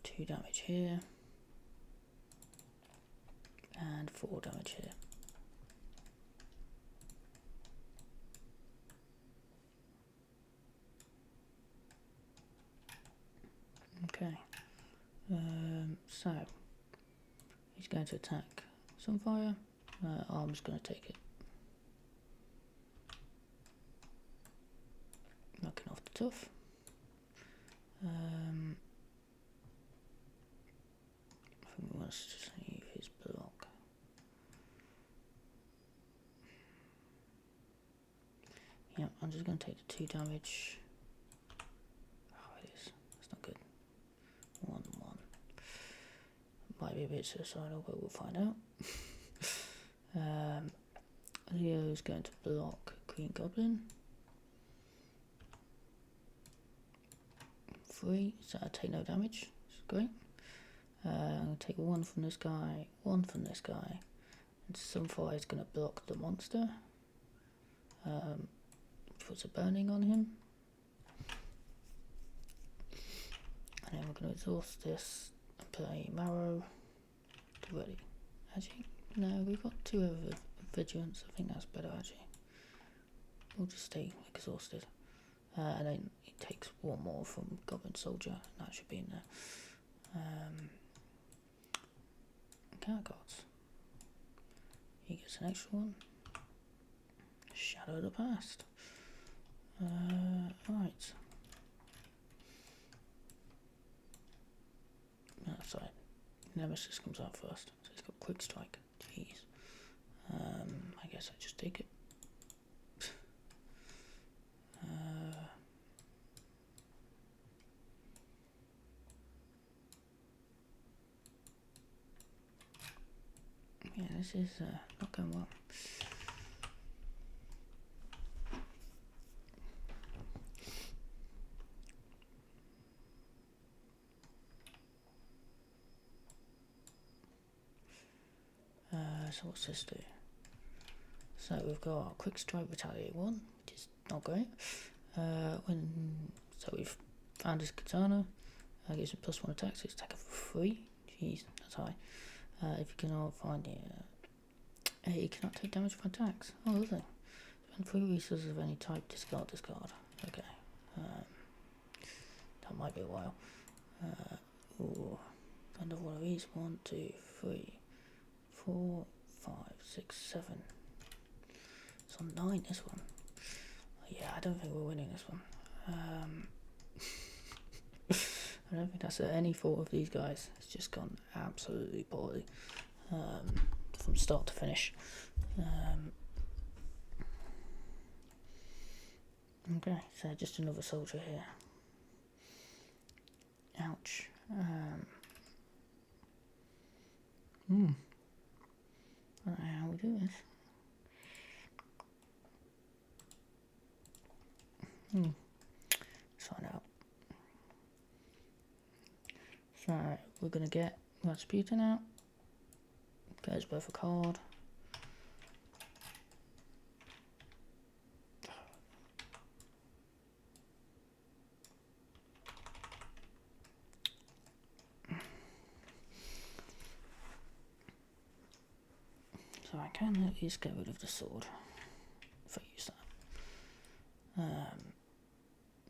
2 damage here. And 4 damage here. Okay. So he's going to attack Sunfire. Arm's going to take it. Knocking off the tough. I think we want to just leave his block. Yep, I'm just going to take the 2 damage. Oh, it is. That's not good. 1, 1. Might be a bit suicidal, but we'll find out. Leo's going to block Green Goblin. 3, so I take no damage. It's great. I'm going to take 1 from this guy, 1 from this guy, and Sunfire is going to block the monster. Puts a burning on him. And then we're going to exhaust this and play Marrow to ready. Actually, no, we've got 2 over Vigilance. I think that's better actually. We'll just stay exhausted. And then he takes 1 more from Goblin Soldier. That should be in there. Card cards. He gets an extra one. Shadow of the Past. Right. No, sorry. Nemesis comes out first. So he's got Quick Strike. Jeez. I guess I just take it. Yeah, this is not going well. So what's this do? So we've got Quick Strike Retaliate 1, which is not great. So we've found his katana, gives him +1 attack, so it's attack for 3. Jeez, that's high. If you cannot find it, he cannot take damage from attacks. Oh, lovely. Spend 3 resources of any type, discard. Okay. That might be a while. Ooh, another one of these. 1, 2, 3, 4, 5, 6, 7. It's on 9, this one. Yeah, I don't think we're winning this one. I don't think that's any fault of these guys. It's just gone absolutely poorly from start to finish. Okay, so just another soldier here. Ouch. So we're gonna get Rasputin out. Get us both a card. So I can at least get rid of the sword if I use that.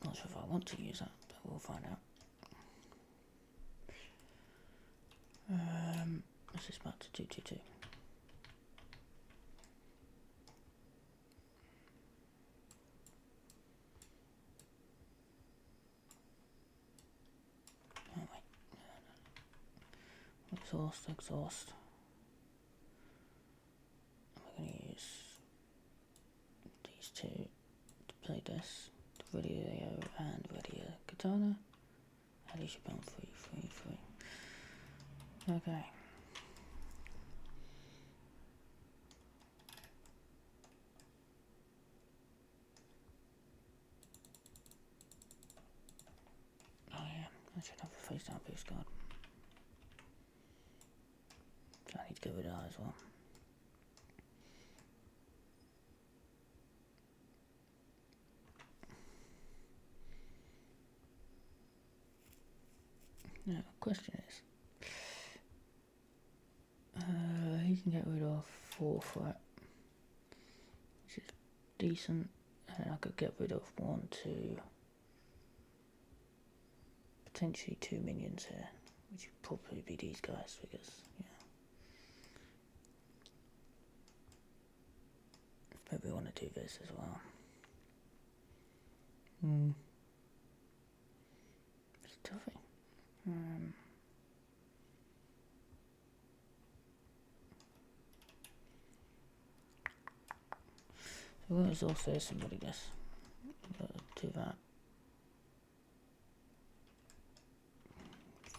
Not sure if I want to use that, but we'll find out. This is back to 222. Oh wait. Exhaust. I'm going to use these two to play this. The radio and radio katana. And he should bound 3. Okay. Oh yeah, I should have a face down boost card. So I need to get rid of that as well. Now, the question is, he can get rid of 4 threat, which is decent, and I could get rid of 1, 2, potentially 2 minions here, which would probably be these guys, because, yeah. Maybe we want to do this as well. It's toughy. So we'll exhaust this and really this. Do that.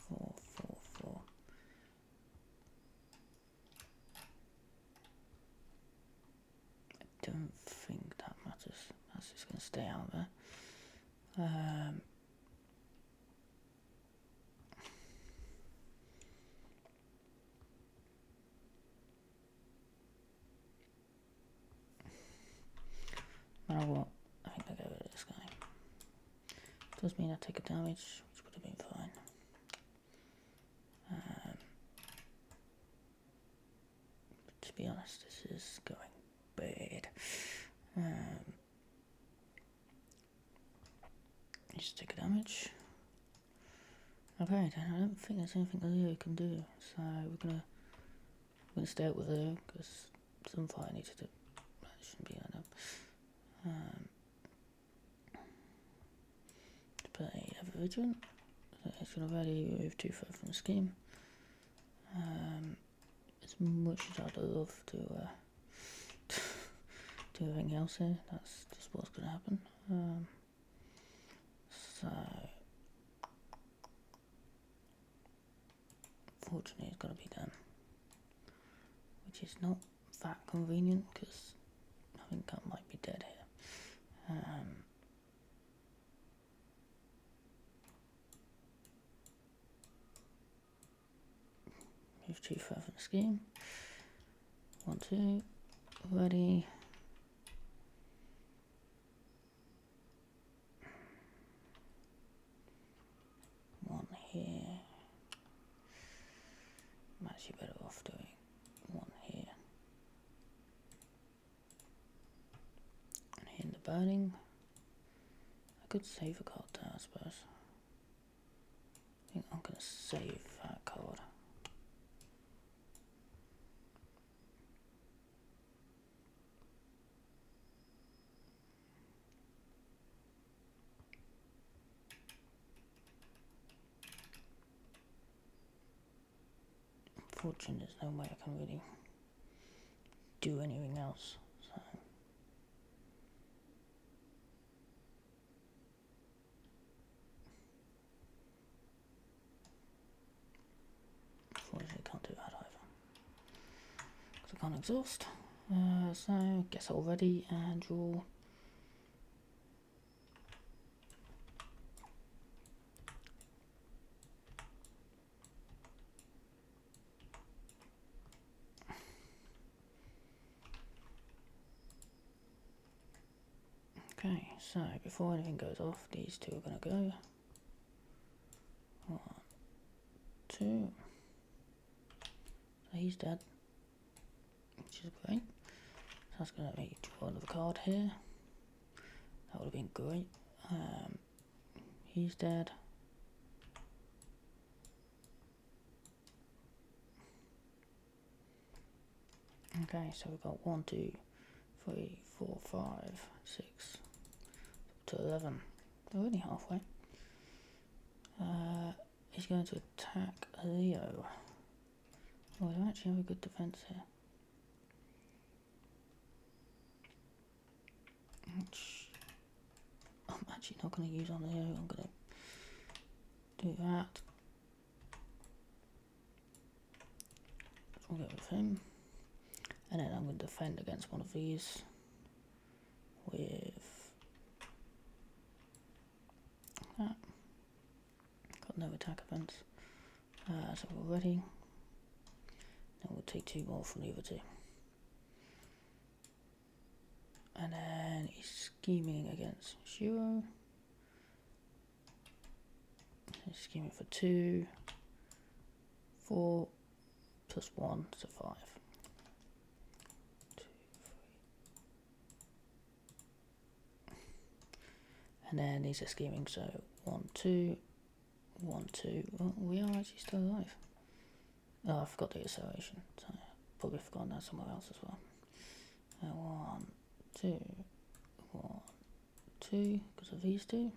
4. I don't think that matters. That's just going to stay out there. No matter what, I think I'll get rid of this guy. Does mean I take a damage, which would have been fine. But to be honest, this is going bad. Just take a damage. Okay, then I don't think there's anything Leo can do, so we're gonna stay out with Leo because Sunfire needs to. That shouldn't be enough. To play Ever Vigilant. It's gonna already remove 2 threat from the scheme. As much as I'd love to do everything else here, that's just what's gonna happen. So unfortunately it's gotta be done. Which is not that convenient because I think I might be dead here. Move 2 threat from the scheme. 1, 2, ready. One here. I'm actually better off doing 1 here. And here in the burning. I could save a card there, I suppose. I think I'm going to save that card. Unfortunately, there's no way I can really do anything else. So. Unfortunately, I can't do that either. Because I can't exhaust. So, guess all ready and draw. Okay, so before anything goes off, these two are going to go. 1, 2. So he's dead, which is great. So that's going to make you draw another card here. That would have been great. He's dead. Okay, so we've got 1, 2, 3, 4, 5, 6, to 11. We're only halfway. He's going to attack Leo. Oh, we actually have a good defense here. Which I'm actually not going to use on Leo. I'm going to do that. We'll go with him. And then I'm going to defend against one of these with that. Got no attack events. So we're ready. Then we'll take 2 more from the other 2. And then he's scheming against Shiro. He's scheming for 2, 4, plus 1, so 5. 2, 3. And then these are scheming, so 1, 2, 1, 2. Oh, we are actually still alive. Oh, I forgot the acceleration, so probably forgotten that somewhere else as well. 1, 2, 1, 2, because of these 2.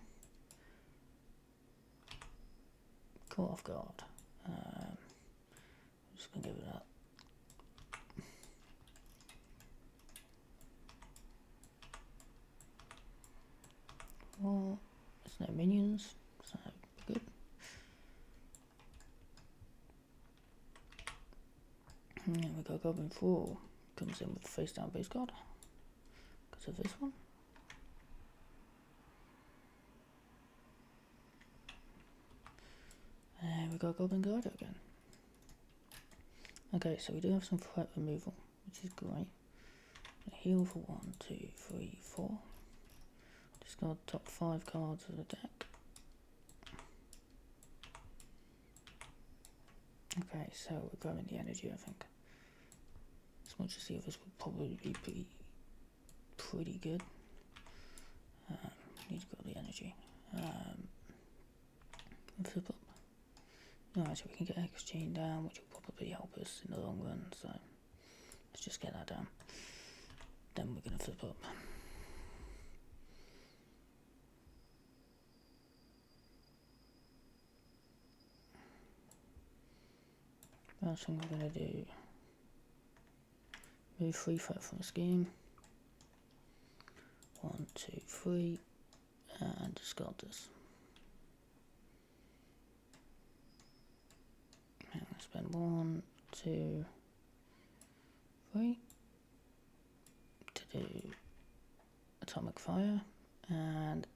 Caught off guard. I'm just going to give it that. Well, there's no minions, so good. And then we got Goblin 4, comes in with face down base card, because of this one. And we got Goblin Guider again. Okay, so we do have some threat removal, which is great. Heal for 1, 2, 3, 4. Discard top 5 cards of the deck. Okay, so we're grabbing the energy, I think. As much as the others would probably be pretty good. Need to grab the energy. Flip up. No, actually, we can get exchange down, which will probably help us in the long run. So let's just get that down. Then we're going to flip up. First thing we're going to do, move 3 threat from this game. 1, 2, 3, and discard this. And I spend 1, 2, 3 to do atomic fire, and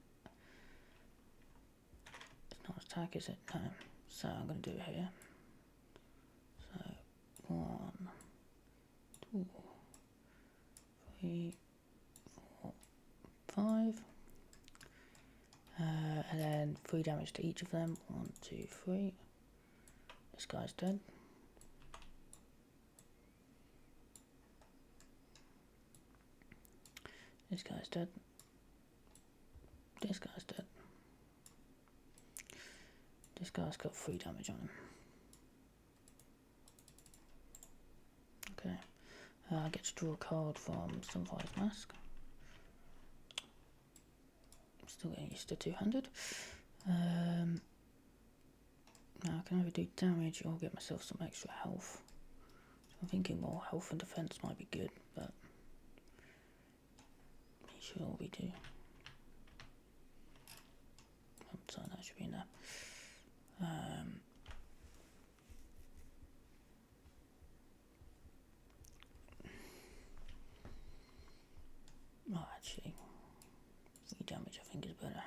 it's not attack, is it? No. So I'm going to do it here. So 1, 2, 3, 4, 5, and then 3 damage to each of them. 1, 2, 3. This guy's dead. This guy's dead. This guy's dead. This guy's got 3 damage on him. Okay. I get to draw a card from Sunfire's Mask. I'm still getting used to 200. Now I can either do damage or get myself some extra health. So I'm thinking more health and defense might be good, but it should all be do. So that should be enough. Oh, actually, 3 damage I think is better,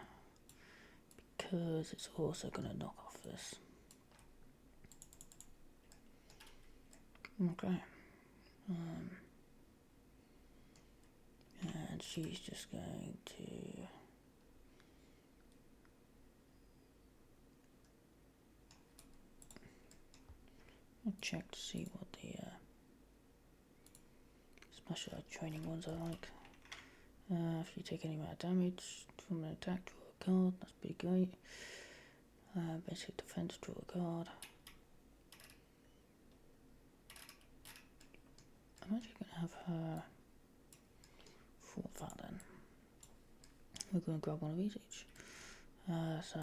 because it's also going to knock off this. Okay. And and she's just going to check to see what the specialized training ones are like. If you take any amount of damage from an attack, draw a card. That's pretty great. Basic defense, draw a card. I'm actually going to have her fort that then. We're going to grab one of these each. So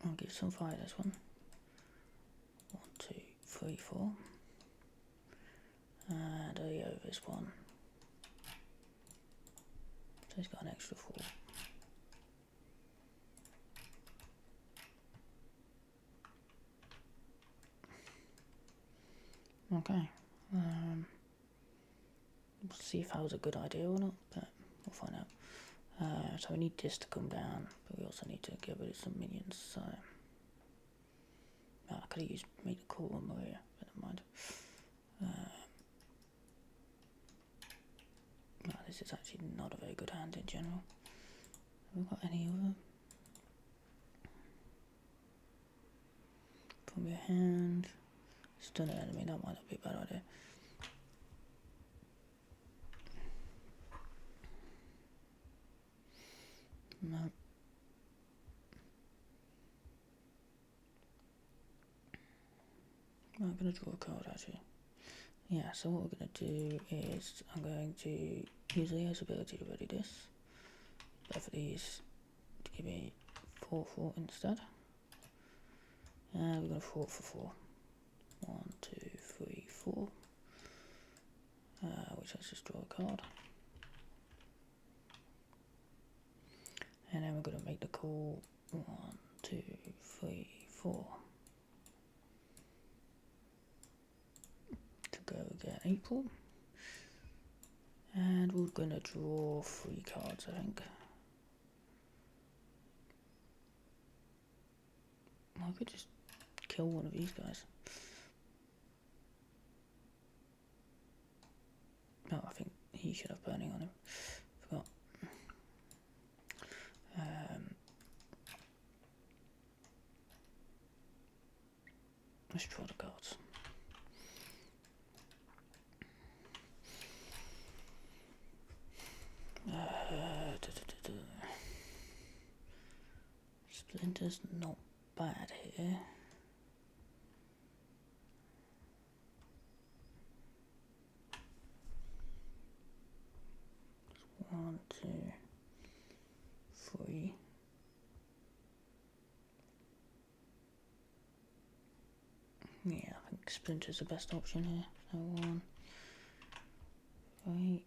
I'll give Sunfire this one. 1, 2, 3, 4. And Leo this one. So he's got an extra 4. Okay. We'll see if that was a good idea or not, but we'll find out. So we need this to come down, but we also need to get rid of some minions, so I could have used made a call on Maria, but never mind. This is actually not a very good hand in general. Have we got any other? From your hand. Stun an enemy, that might not be a bad idea. No. I'm going to draw a card actually. Yeah, so what we're going to do is I'm going to use Leo's ability to ready this. Both of these to give me 4/4 instead. And we're going to fort for 4. 1, 2, 3, 4. Which let's just draw a card. And then we're going to make the call 1, 2, 3, 4. To go get April. And we're going to draw 3 cards, I think. I could just kill one of these guys. No, I think he should have burning on him. Forgot. Let's draw the cards. Splinter's not bad here. One, 2, 3. Yeah, I think Splinter's the best option here. So 1, 3.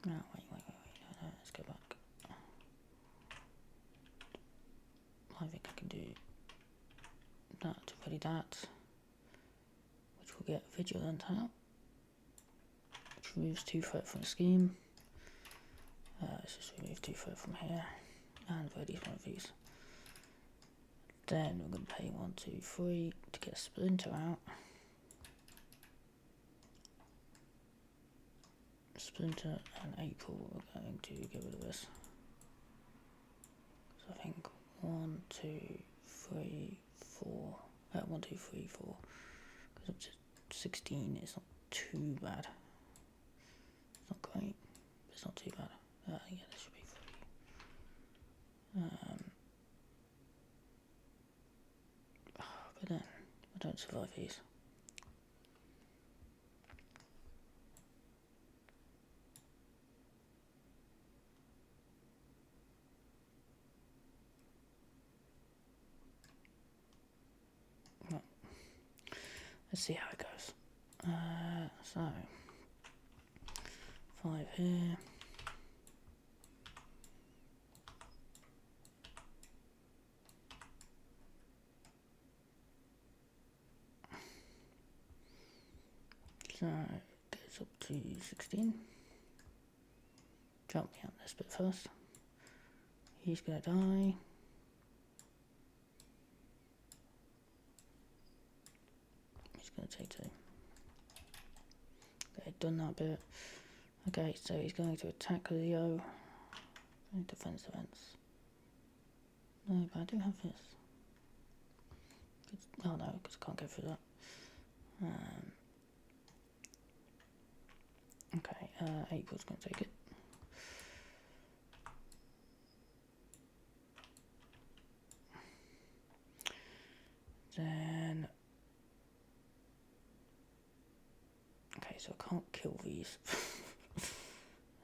No, wait, no, let's go back. I think I can do that to ready that, which will get Vigilant out, which removes 2 threat from the scheme. Let's just remove 2 threat from here, and ready one of these. Then we're going to pay 1, 2, 3 to get a Splinter out. Splinter and April, we're going to get rid of this. So I think 1, 2, 3, 4. 1, 2, 3, 4. Because up to 16 is not too bad. It's not great, but it's not too bad. Yeah, this should be 3. But then I don't survive these. Let's see how it goes. So 5 here. So it gets up to 16. Jump me on this bit first. He's gonna die. going to take 2. Okay, done that bit. Okay, so he's going to attack Leo. Defense. No, but I do have this. Oh no, because I can't go through that. Okay, April's going to take it. Then... Okay, so I can't kill these.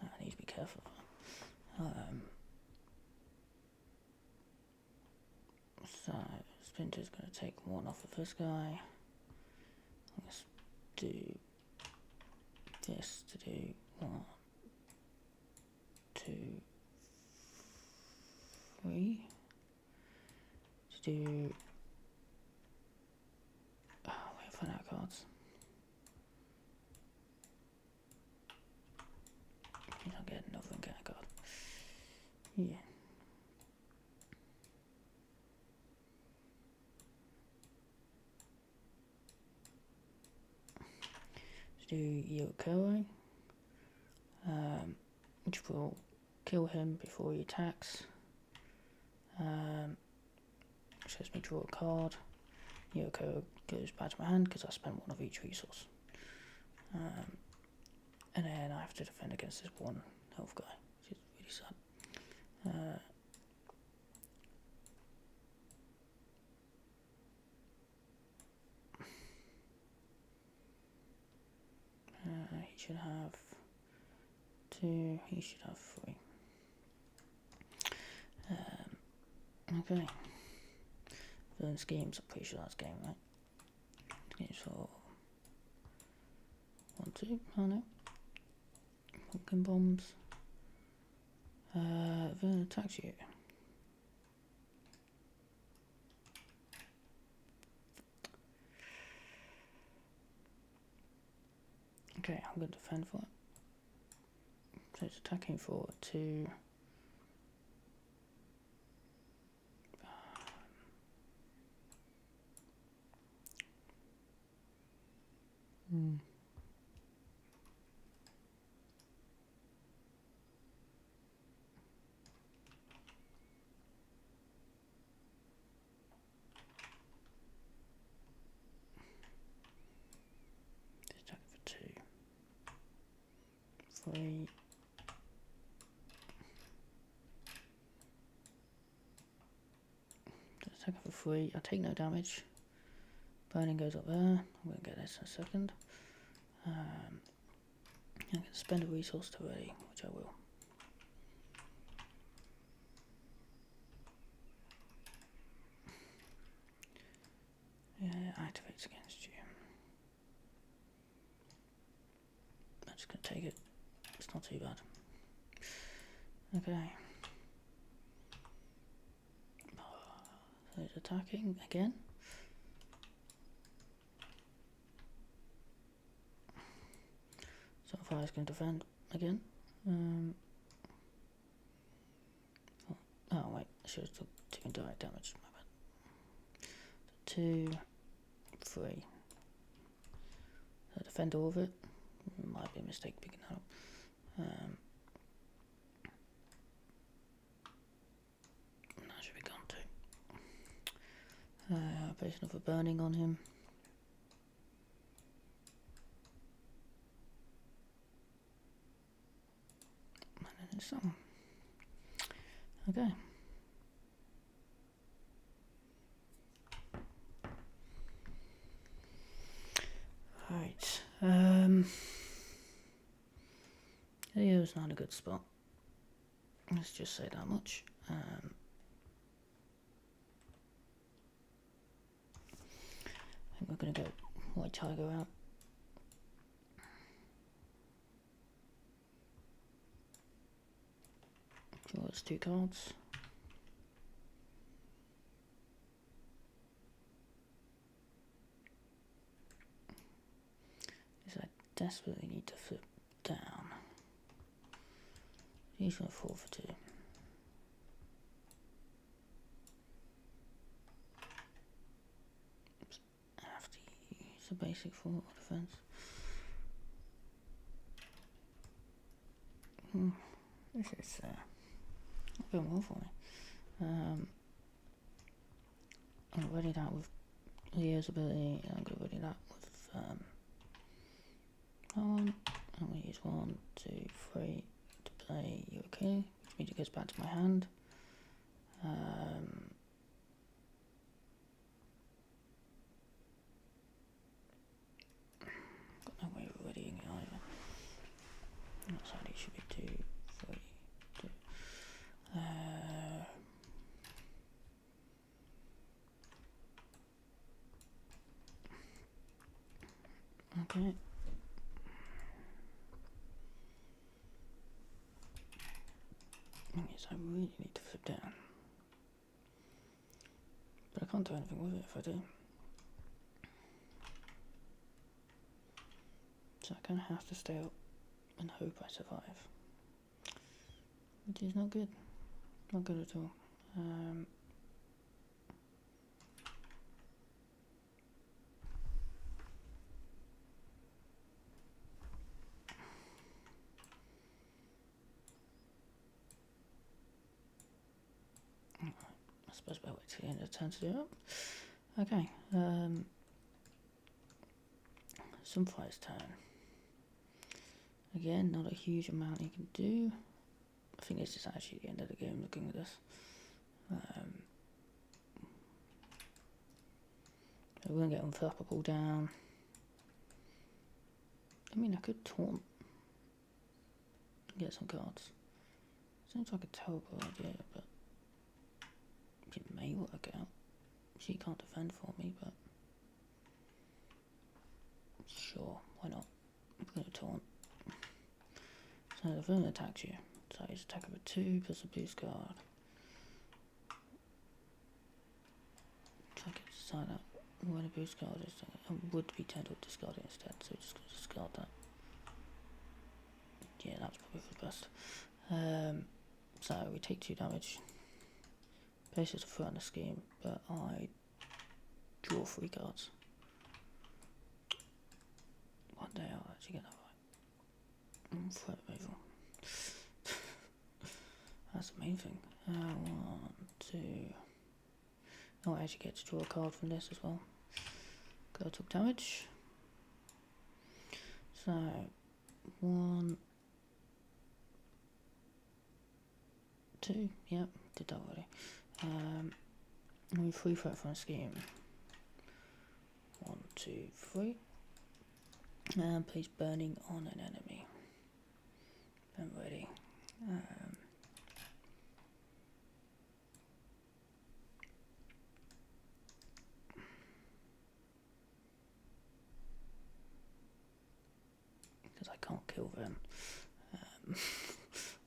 I need to be careful. So, Splinter's going to take 1 off of this guy. Let's do this to do 1, 2, 3. To do... Oh, we have run out of cards. I'll get another encounter card. Yeah. To do Yoko, which will kill him before he attacks. Which lets me draw a card. Yoko goes back to my hand because I spent 1 of each resource. And then I have to defend against this 1 health guy, which is really sad. He should have 2, he should have 3. Okay. Villain schemes, I'm pretty sure that's game, right? Schemes for 1, 2, oh no. Pumpkin bombs. Villain attacks you. Okay, I'm going to defend for it. So it's attacking for 2. Attack for 2. 3. Attack for 3. I take no damage. Burning goes up there. I'm going to get this in a second. I'm going to spend a resource to ready, which I will. Yeah, activates against you. I'm just going to take it. It's not too bad. Okay. So he's attacking again. Sunfire's going to defend again. Oh wait, I should have taken direct damage. My bad. 2, 3. So defend all of it. Might be a mistake picking that up. That should be gone too. Place another burning on him. And then it's some. Okay. Right. Leo's not a good spot. Let's just say that much. I think we're going to go White Tiger out. Draw us 2 cards. Because I desperately need to flip down. He's going to fall for 2. Oops. I have to use It's a basic 4 defense. This is not going well for me. I'm ready that with Leo's ability, and I'm going to ready that with that one. I'm going to use 1, 2, 3 to play you okay, which means it goes back to my hand. Got no way of readying it either. That's how it should be 2, 3, 2. Okay. Yes, I really need to flip down. But I can't do anything with it if I do. So I kind of have to stay up and hope I survive. Which is not good. Not good at all. I suppose we'll wait till the end of the turn to do it. Okay. Sunfire's turn. Again, not a huge amount he can do. I think this is actually the end of the game looking at this. We're going to get Unflappable down. I mean, I could taunt and get some cards. Seems like a terrible idea, but it may work out. She can't defend for me, but sure, why not? I'm going to taunt. So the villain attacks you. So he's attack over 2 plus a boost card. So I can decide that when a boost card is, I would be tempted to discard it instead, so just going to discard that. Yeah, that's probably for the best. So we take 2 damage. Places a foot on the scheme, but I draw 3 cards. One day I'll actually get that right. Threat removal. That's the main thing. 1, 2. Oh, I actually get to draw a card from this as well. Girl took damage. So 1, 2. Yep, did that already. Move 3 threat from a scheme. 1, 2, 3. And place burning on an enemy. I'm ready. Because I can't kill them.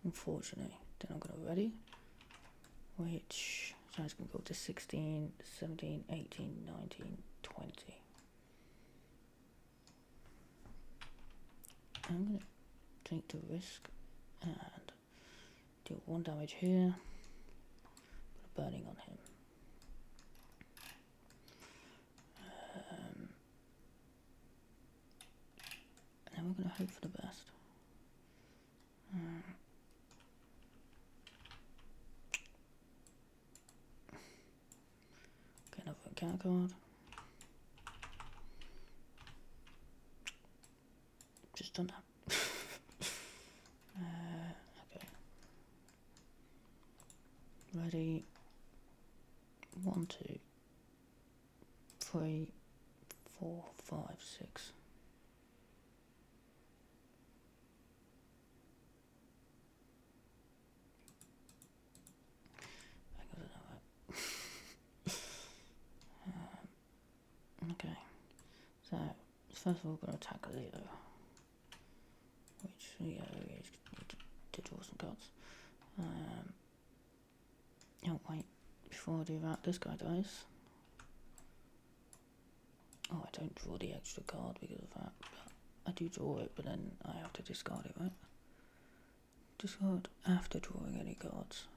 Unfortunately. Then I'm going to ready. Which, so it's going to go to 16, 17, 18, 19, 20. I'm going to take the risk and deal 1 damage here. Put a burning on him. And then we're going to hope for the best. Okay, another encounter card. Just done that. Okay. Ready. 1, 2, 3, 4, 5, 6. Okay, so first of all, we're going to attack Leo, which Leo did draw some cards. Oh wait, before I do that, this guy dies. Oh, I don't draw the extra card because of that, but I do draw it, but then I have to discard it, right? Discard after drawing any cards.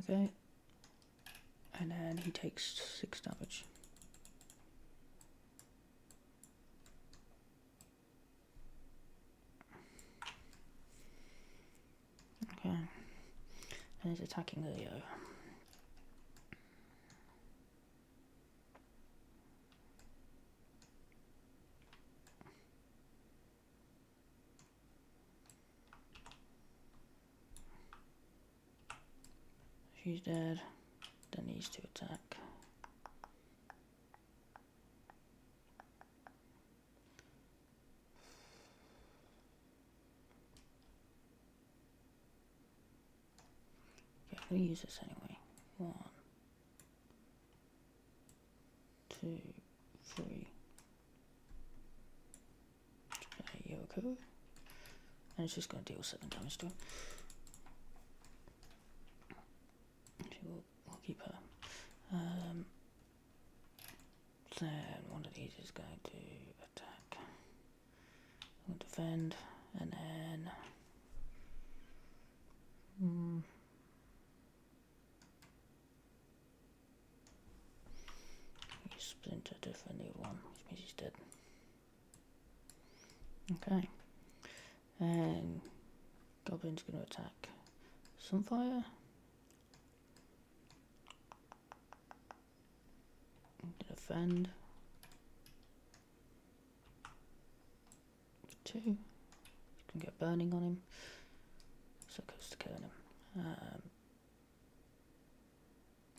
Okay. and then he takes 6 damage. Okay, and he's attacking Leo. She's dead. Then needs to attack. Okay, I'm gonna use this anyway. 1, 2, 3. Yoko. And it's just gonna deal 7 damage to him. We'll keep her. Then one of these is going to attack. We'll defend, and then you splinter to defend the other one, which means he's dead. Okay. And Goblin's going to attack Sunfire. Defend. 2. He's going to get burning on him. So close to killing him.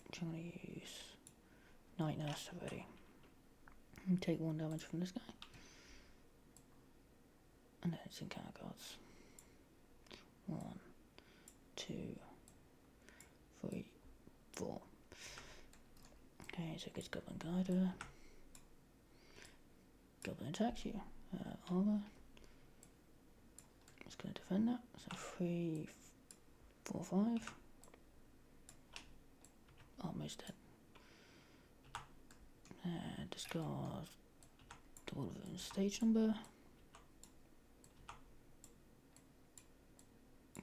Which I'm going to use Night Nurse already. And take 1 damage from this guy. And then it's encounter cards. 1, 2, 3, 4. Okay, so it gets Goblin Guider. Goblin attacks you. Armor. It's going to defend that. So 3, 4, 5. Almost dead. Discard all of them stage number.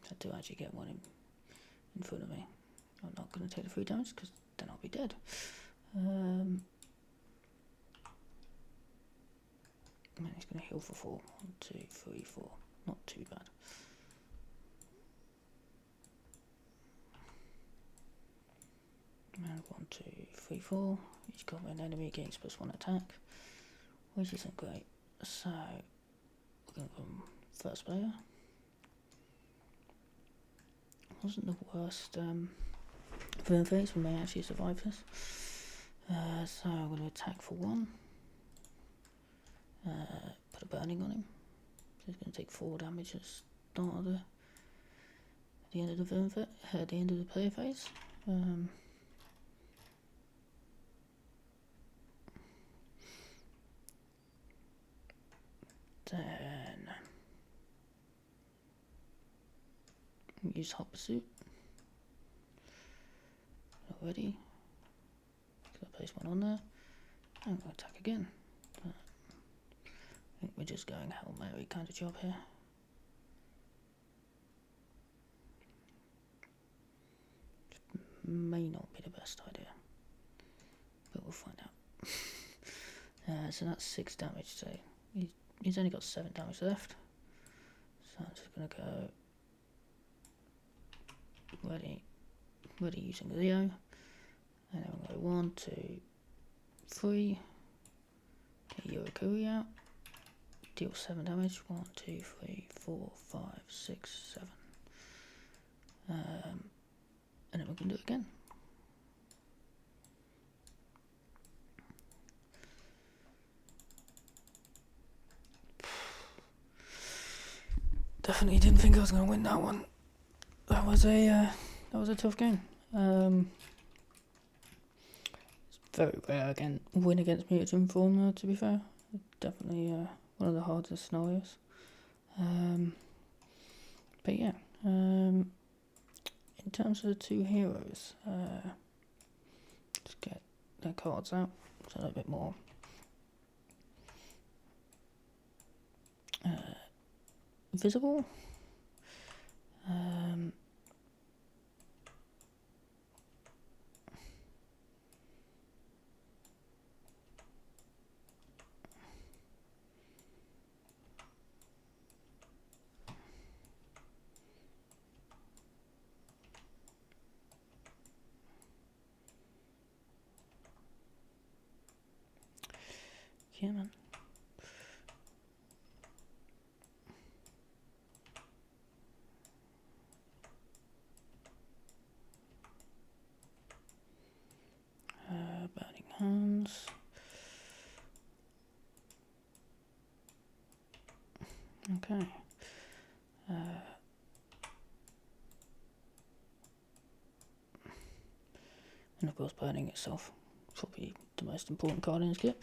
I do actually get one in front of me. I'm not going to take the 3 damage because then I'll be dead. And he's going to heal for 4. 1, 2, 3, 4. Not too bad. And 1, 2, 3, 4. He's got an enemy against +1 attack, which isn't great. So we're going to go first player. Wasn't the worst burn phase. We may actually survive this. So I'm going to attack for 1. Put a burning on him. So he's going to take 4 damage at the start of at the end of the burn phase, at the end of the player phase. Then use Hot Pursuit already. So I place 1 on there. I'm going to attack again. I think we're just going Hail Mary kind of job here. May not be the best idea, but we'll find out. So that's 6 damage. So he's only got 7 damage left. So I'm just going to go ready using Leo, and then we'll go 1, 2, 3. Get Yurikuri out. Deal 7 damage. 1, 2, 3, 4, 5, 6, 7. And then we can do it again. Definitely didn't think I was going to win that one. That was a tough game. It's very rare again win against mutagen form, to be fair. Definitely one of the hardest scenarios. But yeah, in terms of the 2 heroes, just get their cards out. It's a little bit more visible. Yeah, man. Burning hands. Okay. And of course, burning itself. Probably the most important card in this kit.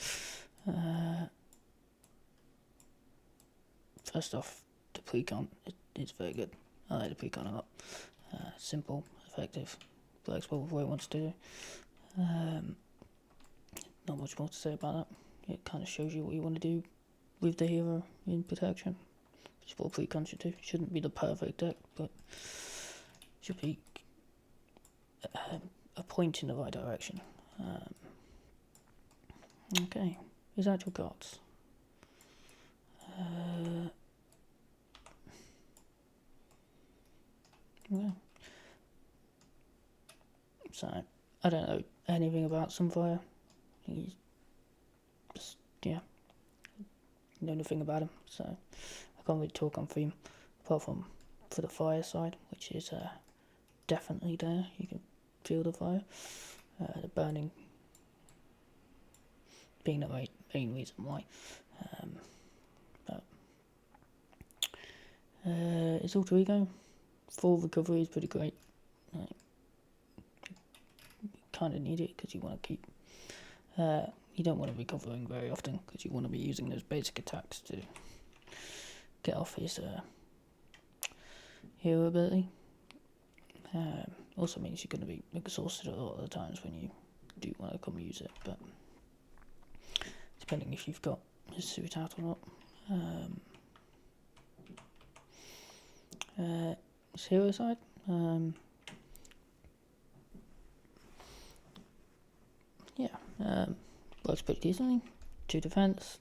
First off, the precon. It's very good. I like the precon a lot. Simple, effective, flexible with what it wants to do. Not much more to say about that. It kind of shows you what you want to do with the hero in protection. Which is what precon should do. Shouldn't be the perfect deck, but should be a point in the right direction. Okay, his actual cards. Yeah. So, I don't know anything about Sunfire. He's just, yeah, know nothing about him, so I can't really talk on theme, apart from for the fire side, which is definitely there. You can feel the fire. The burning being the main reason why. His alter ego, full recovery is pretty great. You kind of need it because you want to keep. You don't want to be recovering very often because you want to be using those basic attacks to get off his hero ability. Also means you're going to be exhausted a lot of the times when you do want to come use it, but depending if you've got his suit out or not. His hero side, works pretty decently. 2 defense,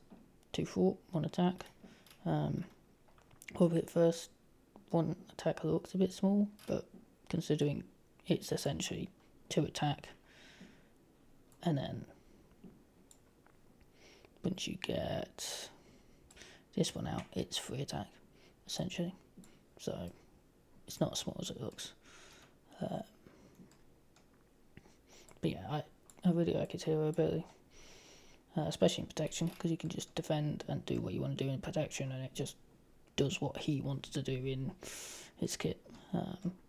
2 fort, 1 attack. Probably at first, 1 attack looks a bit small, but considering it's essentially 2 attack, and then once you get this one out, it's 3 attack, essentially. So it's not as small as it looks. But yeah, I really like his hero ability, especially in protection, because you can just defend and do what you want to do in protection, and it just does what he wants to do in his kit.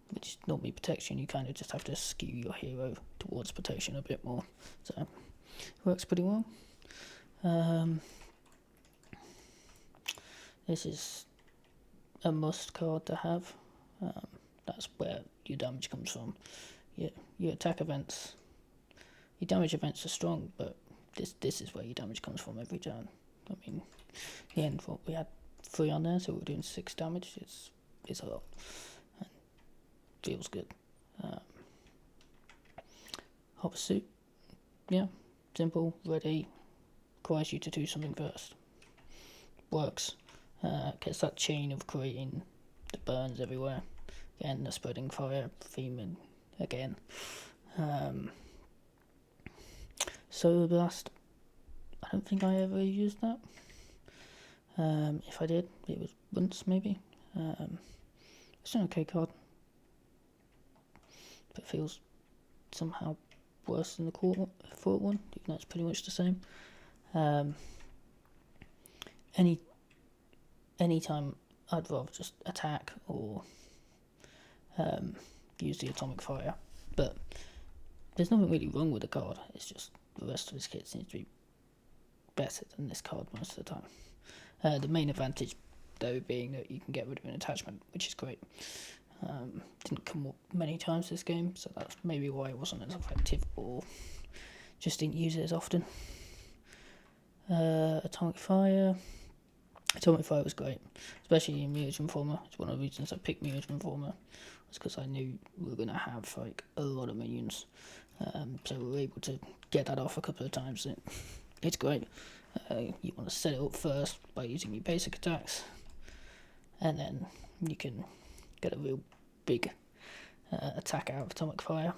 Which is normally protection, you kind of just have to skew your hero towards protection a bit more. So it works pretty well. This is a must card to have. That's where your damage comes from. Your attack events, your damage events are strong, but this is where your damage comes from every turn. I mean, in the end, what we had 3 on there, so we're doing 6 damage. It's a lot. And feels good. Hopper suit, yeah, simple, ready. Requires you to do something first. Works. Gets that chain of creating the burns everywhere. Again, the spreading fire theme again. Solar Blast, I don't think I ever used that. If I did, it was once maybe. It's an okay card, but it feels somehow worse than the fort one, even though it's pretty much the same. Anytime I'd rather just attack or use the atomic fire, but there's nothing really wrong with the card. It's just the rest of his kit seems to be better than this card most of the time. The main advantage, though, being that you can get rid of an attachment, which is great. Didn't come up many times this game, so that's maybe why it wasn't as effective, or just didn't use it as often. Atomic Fire was great, especially in Mutagen Former. It's one of the reasons I picked Mutagen Former, was because I knew we were going to have like a lot of minions, so we were able to get that off a couple of times. It's great. You want to set it up first by using your basic attacks, and then you can get a real big attack out of Atomic Fire.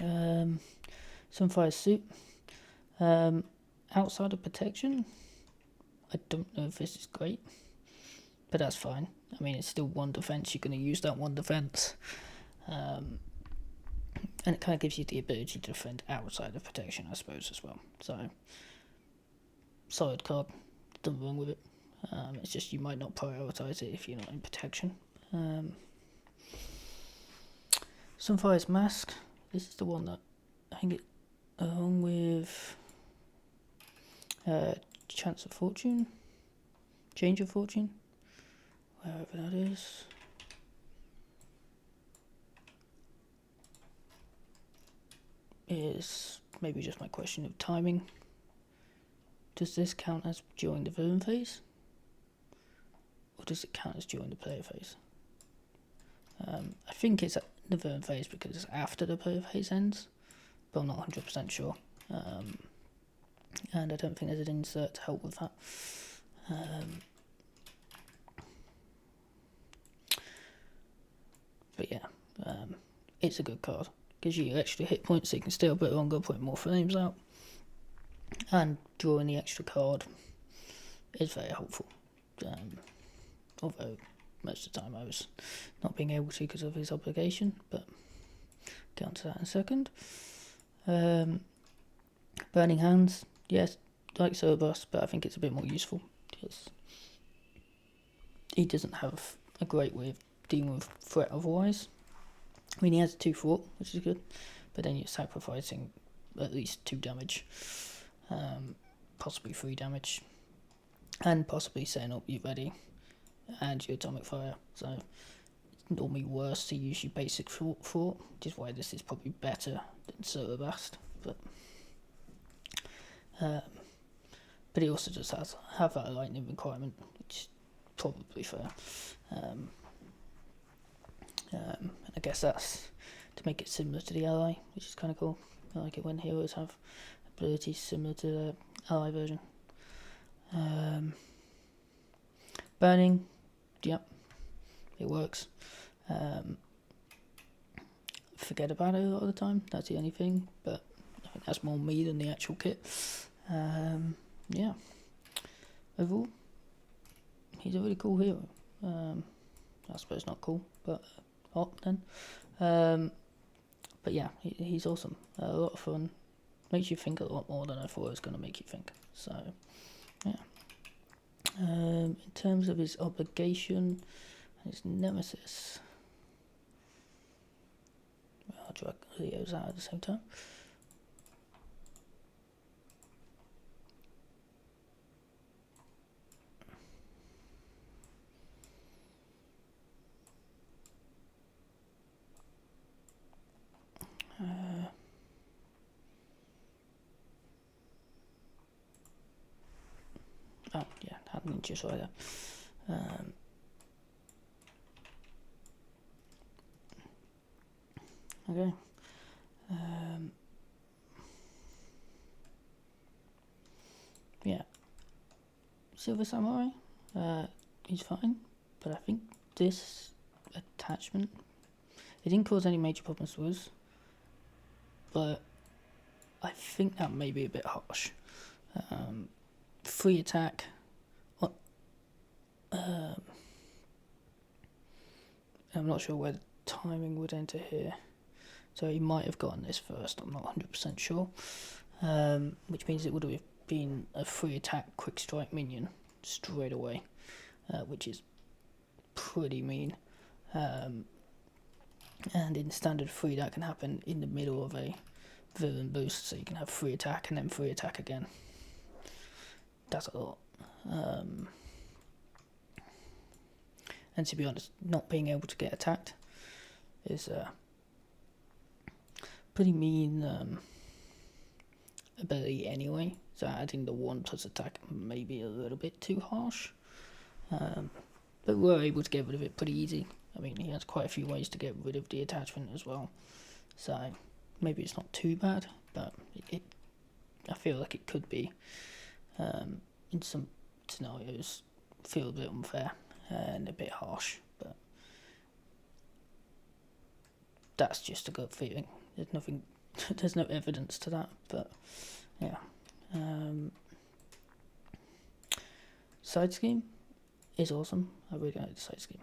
Sunfire suit. outside of protection, I don't know if this is great, but that's fine. I mean, it's still one defense. You're going to use that one defense, and it kind of gives you the ability to defend outside of protection, I suppose, as well. So, solid card. Nothing wrong with it. It's just you might not prioritize it if you're not in protection. Sunfire's Mask. This is the one that I think it, along with Chance of Fortune, Change of Fortune, wherever that is maybe just my question of timing. Does this count as during the villain phase? Or does it count as during the player phase? I think it's at the villain phase because it's after the player phase ends, but I'm not 100% sure. And I don't think there's an insert to help with that. But yeah, it's a good card. Gives you extra hit points so you can stay a bit longer, put more flames out. And drawing the extra card is very helpful. Although most of the time I was not being able to because of his obligation, but get onto that in a second. Burning Hands, yes, like Cerberus, but I think it's a bit more useful because he doesn't have a great way of dealing with threat otherwise. I mean, he has 2 thought, which is good, but then you're sacrificing at least 2 damage, possibly 3 damage, and possibly setting up your ready and your atomic fire. So it's normally worse to use your basic thought, which is why this is probably better than Cerberus, but he also just have that lightning requirement, which is probably fair. I guess that's to make it similar to the ally, which is kind of cool. I like it when heroes have abilities similar to the ally version. Burning, yep, it works. Forget about it a lot of the time, that's the only thing, but I think that's more me than the actual kit. Yeah, overall, he's a really cool hero. I suppose not cool, but hot then. But yeah, he's awesome. A lot of fun. Makes you think a lot more than I thought it was going to make you think. So, yeah. In terms of his obligation and his nemesis, I'll drag Leo's out at the same time. Oh yeah, hadn't just right there. Okay. Yeah. Silver Samurai, he's fine, but I think this attachment, it didn't cause any major problems to us, but I think that may be a bit harsh. Free attack. I'm not sure where the timing would enter here, so he might have gotten this first. I'm not 100% sure. Which means it would have been a free attack quick strike minion straight away, which is pretty mean. And in standard free, that can happen in the middle of a villain boost, so you can have free attack and then free attack again. That's a lot. And to be honest, not being able to get attacked is a pretty mean ability anyway, so adding the 1+ attack may be a little bit too harsh. But we're able to get rid of it pretty easy. I mean, he has quite a few ways to get rid of the attachment as well, so maybe it's not too bad, but I feel like it could be, in some scenarios, feel a bit unfair and a bit harsh, but that's just a gut feeling. There's no evidence to that, but yeah. Side scheme is awesome. I really like the side scheme.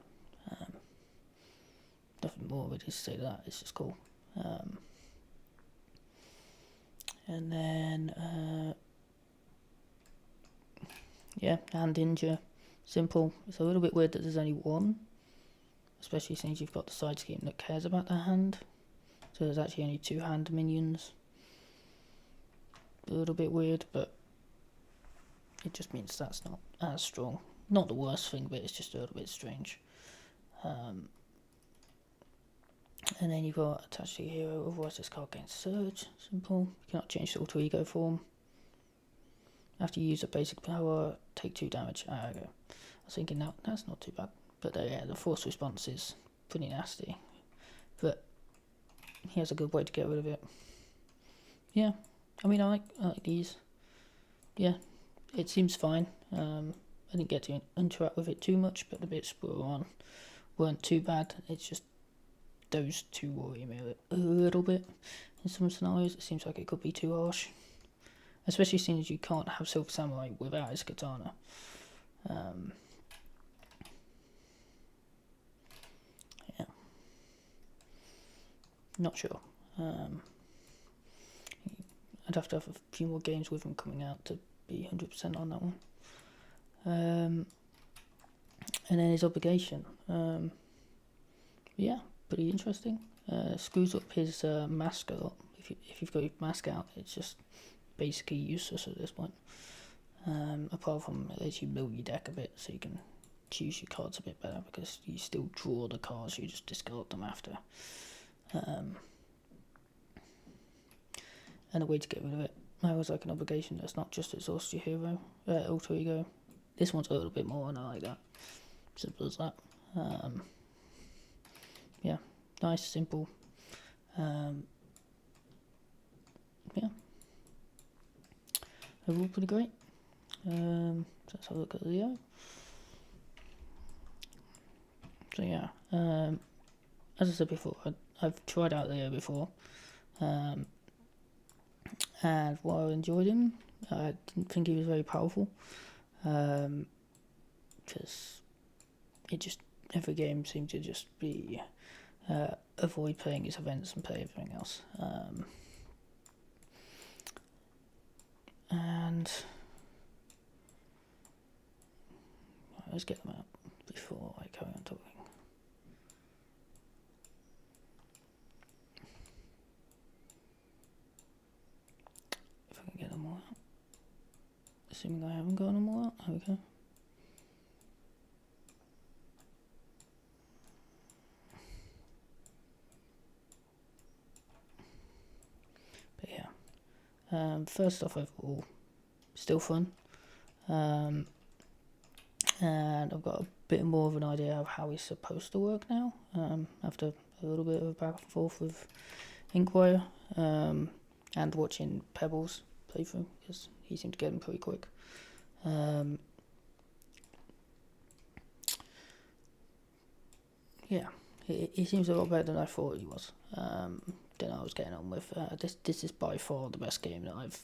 Nothing more really to say to that. It's just cool. And then yeah, hand injure, simple. It's a little bit weird that there's only one, especially since you've got the side scheme that cares about the hand. So there's actually only 2 hand minions. A little bit weird, but it just means that's not as strong. Not the worst thing, but it's just a little bit strange. And then you've got attach to your hero, otherwise this card gains surge. Simple. You cannot change the alter ego form. After you use a basic power, take 2 damage. Okay. I was thinking that's not too bad. But yeah, the force response is pretty nasty. But he has a good way to get rid of it. Yeah, I mean, I like these. Yeah, it seems fine. I didn't get to interact with it too much, but the bits we were on weren't too bad. It's just those 2 worry me a little bit. In some scenarios, it seems like it could be too harsh. Especially seeing as you can't have Silver Samurai without his katana. Yeah. Not sure. I'd have to have a few more games with him coming out to be 100% on that one. And then his obligation. Yeah, pretty interesting. Screws up his mask a lot. If you've got your mask out, it's just basically useless at this point. Apart from it lets you build your deck a bit, so you can choose your cards a bit better, because you still draw the cards, you just discard them after. And a way to get rid of it. I always like an obligation that's not just exhaust your hero, alter ego. This one's a little bit more, and I like that. Simple as that. Yeah, nice, simple. Yeah. Overall pretty great. So let's have a look at Leo. So yeah, as I said before, I've tried out Leo before. And while I enjoyed him, I didn't think he was very powerful. Because it just, every game seemed to just be avoid playing his events and play everything else. And let's get them out before I carry on talking. If I can get them all out. Assuming I haven't got them all out. Okay. But yeah. First off, overall, still fun. And I've got a bit more of an idea of how he's supposed to work now, after a little bit of a back and forth with Inkwire, and watching Pebbles playthrough, because he seemed to get him pretty quick. Yeah, he seems a lot better than I thought he was, than I was getting on with. This is by far the best game that I've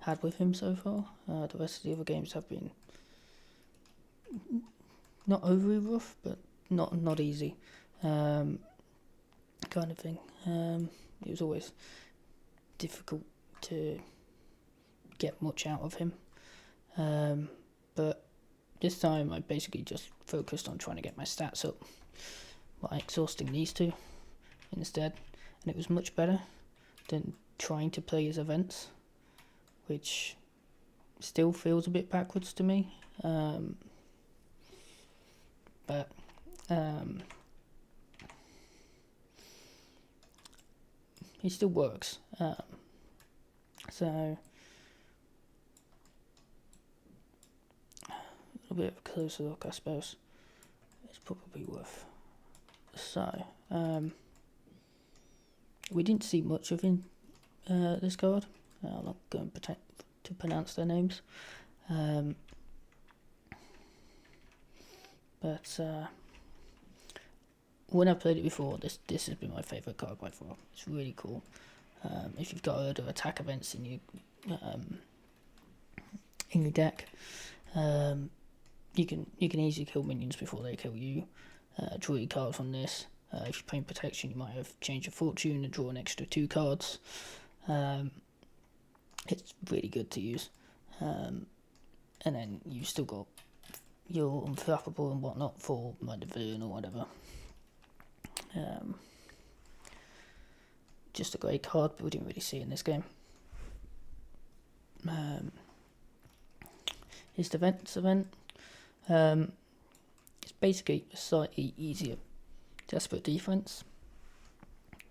had with him so far. The rest of the other games have been not overly rough, but not easy, kind of thing. It was always difficult to get much out of him, but this time I basically just focused on trying to get my stats up by exhausting these 2 instead, and it was much better than trying to play his events, which still feels a bit backwards to me. But he still works. So a little bit of a closer look, I suppose, it's probably worth. So we didn't see much of him, this card. I'm not going to pronounce their names. But when I played it before, this has been my favourite card by far. It's really cool. If you've got a load of attack events in your in your deck. You can easily kill minions before they kill you. Draw your cards from this. If you're playing protection, you might have Change of Fortune and draw an extra 2 cards. It's really good to use. And then you've still got your Unflappable and whatnot for like the villain or whatever. Just a great card, but we didn't really see it in this game. His defense event. It's basically a slightly easier Desperate Defense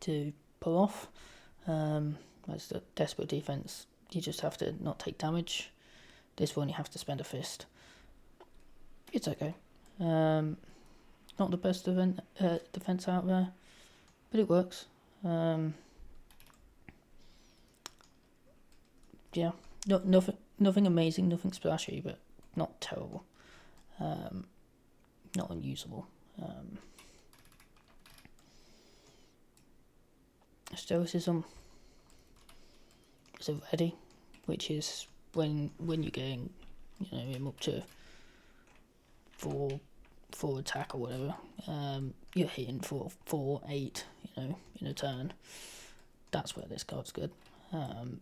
to pull off. As the Desperate Defense, you just have to not take damage. This one you have to spend a fist. It's okay. Not the best defense out there, but it works. Yeah, nothing amazing, nothing splashy, but not terrible. Not unusable. Stoicism is a ready, which is when you're getting, him up to four attack or whatever, you're hitting for 4, 8, in a turn. That's where this card's good. And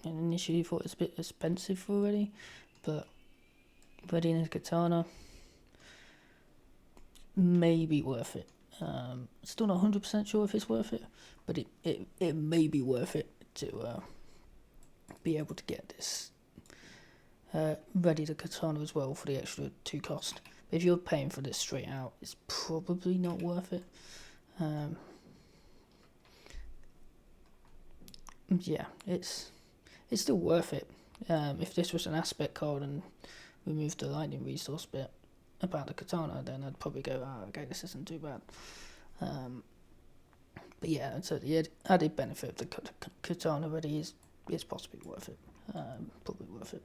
initially thought it was a bit expensive for Ready, but Ready and Katana may be worth it. Still not 100% sure if it's worth it, but it may be worth it to be able to get this Ready to Katana as well for the extra 2 cost. But if you're paying for this straight out, it's probably not worth it. Yeah, it's still worth it. If this was an aspect card and removed the lightning resource bit about the katana, then I'd probably go, okay, this isn't too bad. But yeah, so the added benefit of the katana already is possibly worth it. Probably worth it.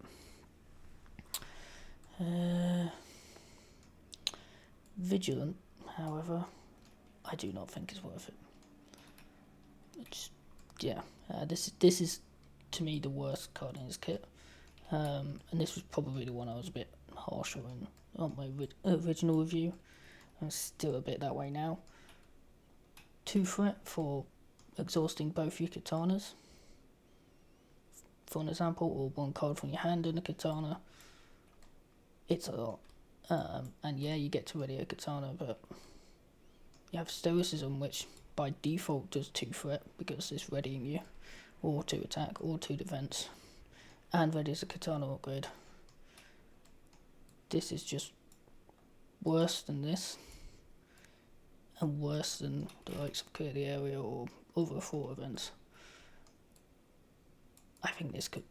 Vigilant, however, I do not think is worth it. This is to me the worst card in his kit, and this was probably the one I was a bit harsher on my original review. I'm still a bit that way now. 2 threat for exhausting both your katanas, for an example, or 1 card from your hand and a katana. It's a lot, and yeah, you get to ready a katana, but you have Stoicism, which by default does 2 threat because it's readying you, or 2 attack, or 2 defense, and readies a katana upgrade. This is just worse than this, and worse than the likes of Clear the Area or other 4 events. I think this could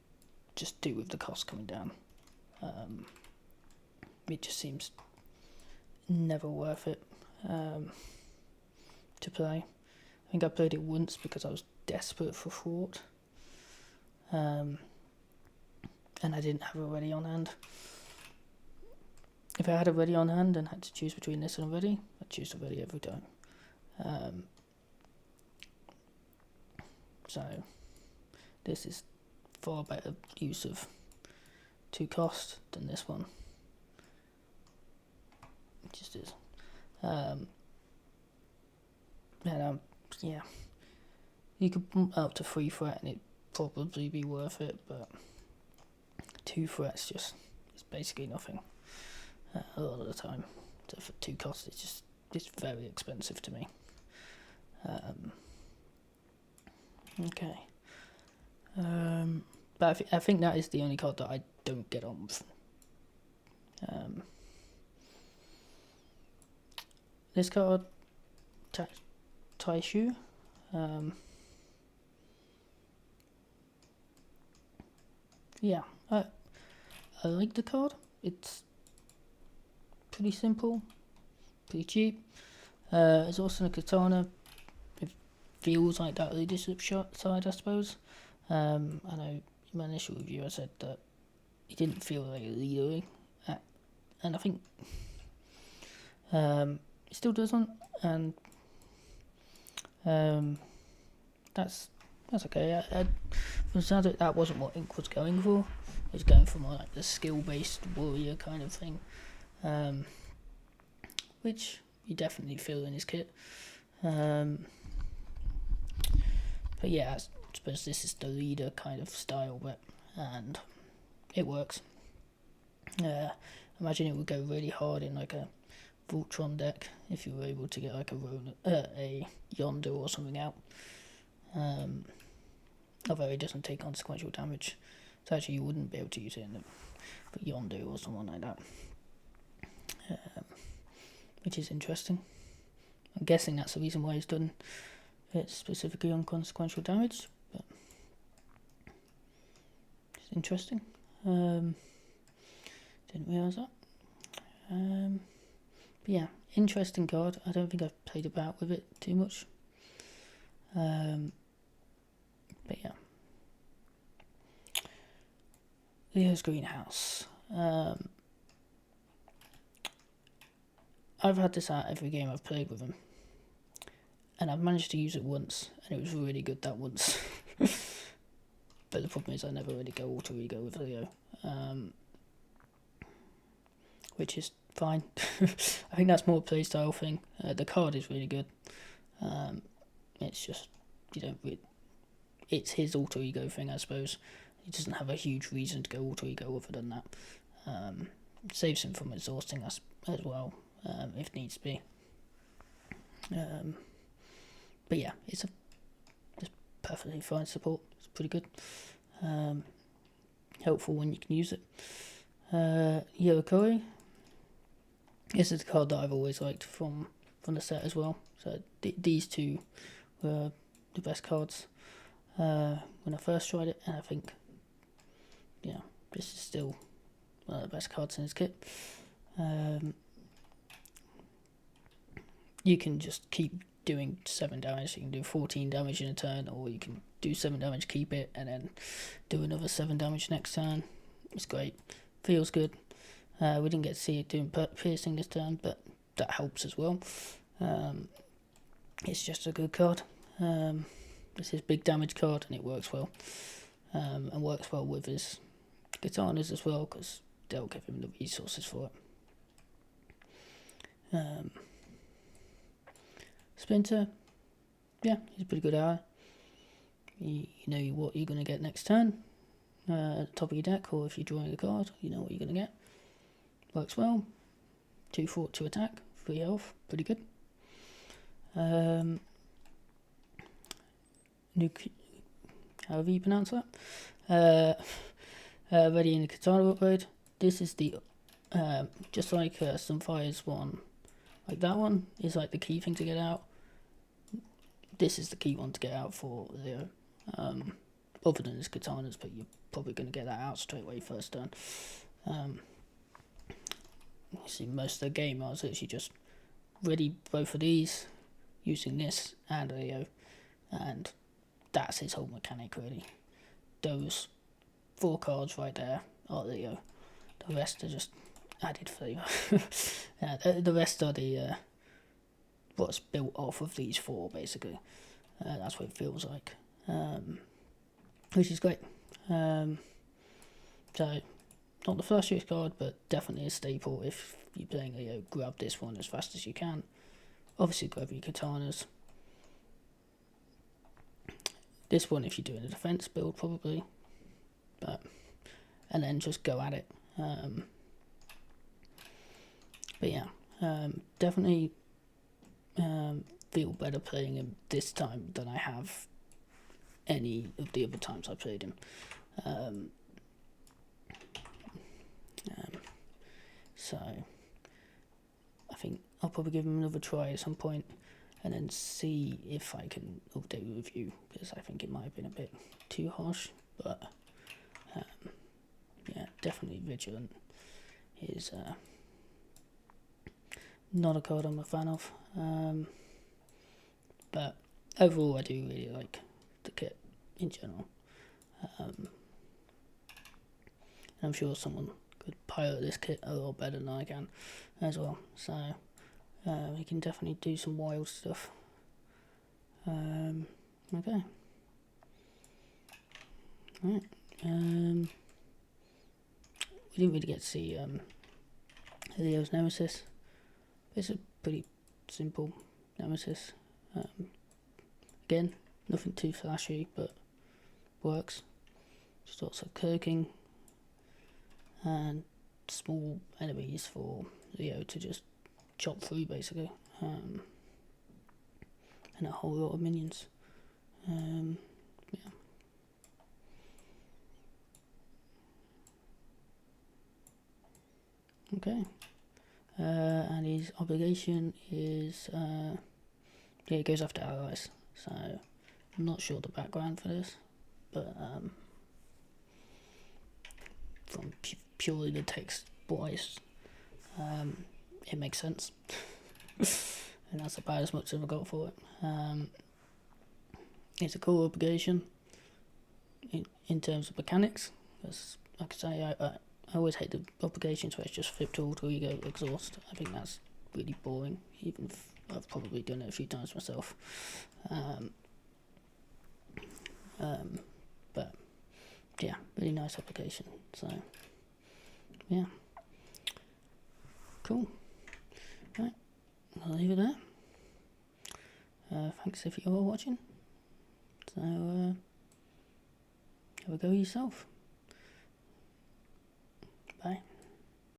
just do with the cost coming down. It just seems never worth it to play. I think I played it once because I was desperate for thwart, and I didn't have a ready on hand. If I had a ready on hand and had to choose between this and a ready, I'd choose a ready every time. So this is far better use of 2 cost than this one. It just is. Yeah, you could bump up to 3 threat and it'd probably be worth it, but 2 threats it's basically nothing a lot of the time. So for 2 costs, it's very expensive to me. Okay. But I think that is the only card that I don't get on with. This card, Taishu. Yeah, I like the card. It's pretty simple, pretty cheap. It's also a katana. It feels like that leadership side, I suppose. I know in my initial review I said that it didn't feel like a leader, and I think it still doesn't, and that's okay. sounds like that wasn't what Ink was going for. It was going for more like the skill-based warrior kind of thing, which you definitely feel in his kit. But yeah, I suppose this is the leader kind of style, and it works. Imagine it would go really hard in like a Voltron deck if you were able to get like a Yonder or something out. Although it doesn't take consequential damage, so actually you wouldn't be able to use it in the Yonder or someone like that, which is interesting. I'm guessing that's the reason why he's done it specifically on consequential damage, but it's interesting. Didn't realise that. But yeah, interesting card. I don't think I've played about with it too much. But yeah. Leo's Greenhouse. I've had this out every game I've played with him, and I've managed to use it once, and it was really good that once. But the problem is I never really go alter ego with Leo, which is fine. I think that's more a playstyle thing. The card is really good. It's just it's his alter ego thing, I suppose. He doesn't have a huge reason to go alter ego other than that. Saves him from exhausting us as well, if needs be. But yeah, it's perfectly fine support. It's pretty good. Helpful when you can use it. Yokoi. This is the card that I've always liked from the set as well. So these two were the best cards when I first tried it, and I think this is still one of the best cards in his kit. You can just keep doing 7 damage. You can do 14 damage in a turn, or you can do 7 damage, keep it, and then do another 7 damage next turn. It's great. Feels good. We didn't get to see it doing piercing this turn, but that helps as well. It's just a good card. It's his big damage card, and it works well. And works well with his katanas as well, because they'll give him the resources for it. Splinter, yeah, he's a pretty good ally. You know what you're going to get next turn at the top of your deck, or if you're drawing a card, you know what you're going to get. Works well. 2 fort, 2 attack, 3 health, pretty good. However you pronounce that. Ready in the katana upgrade. This is the just like Sunfire's one, like that one is like the key thing to get out. This is the key one to get out for Leo. Other than his katanas, but you're probably going to get that out straight away first turn. You see, most of the game I was actually just ready both of these, using this and Leo, and that's his whole mechanic really. Those 4 cards right there are Leo. The rest are just added flavour. The rest are the what's built off of these 4 basically. That's what it feels like, which is great. So not the flashiest card, but definitely a staple. If you're playing Leo, grab this one as fast as you can. Obviously grab your katanas. This one if you're doing a defense build probably, and then just go at it. But yeah, definitely feel better playing him this time than I have any of the other times I played him. So I think I'll probably give him another try at some point, and then see if I can update the review, because I think it might have been a bit too harsh. But yeah, definitely Vigilant is not a card I'm a fan of. But overall I do really like the kit in general. I'm sure someone could pilot this kit a lot better than I can as well. So we can definitely do some wild stuff. Okay. Right. We didn't really get to see Leo's nemesis. It's a pretty simple nemesis. Again, nothing too flashy, but works. Just lots of cloaking and small enemies for Leo to just chop through, basically, and a whole lot of minions. Yeah. Okay. And his obligation is, yeah, he goes after allies. So I'm not sure the background for this, but from purely the text wise, it makes sense. And that's about as much as I got for it. It's a cool obligation in terms of mechanics, because like I say, I always hate the obligations where it's just flip tool till you go exhaust. I think that's really boring, even if I've probably done it a few times myself. But yeah, really nice application. So yeah, cool. Right, I'll leave it there. Thanks if you're watching. So have a go yourself.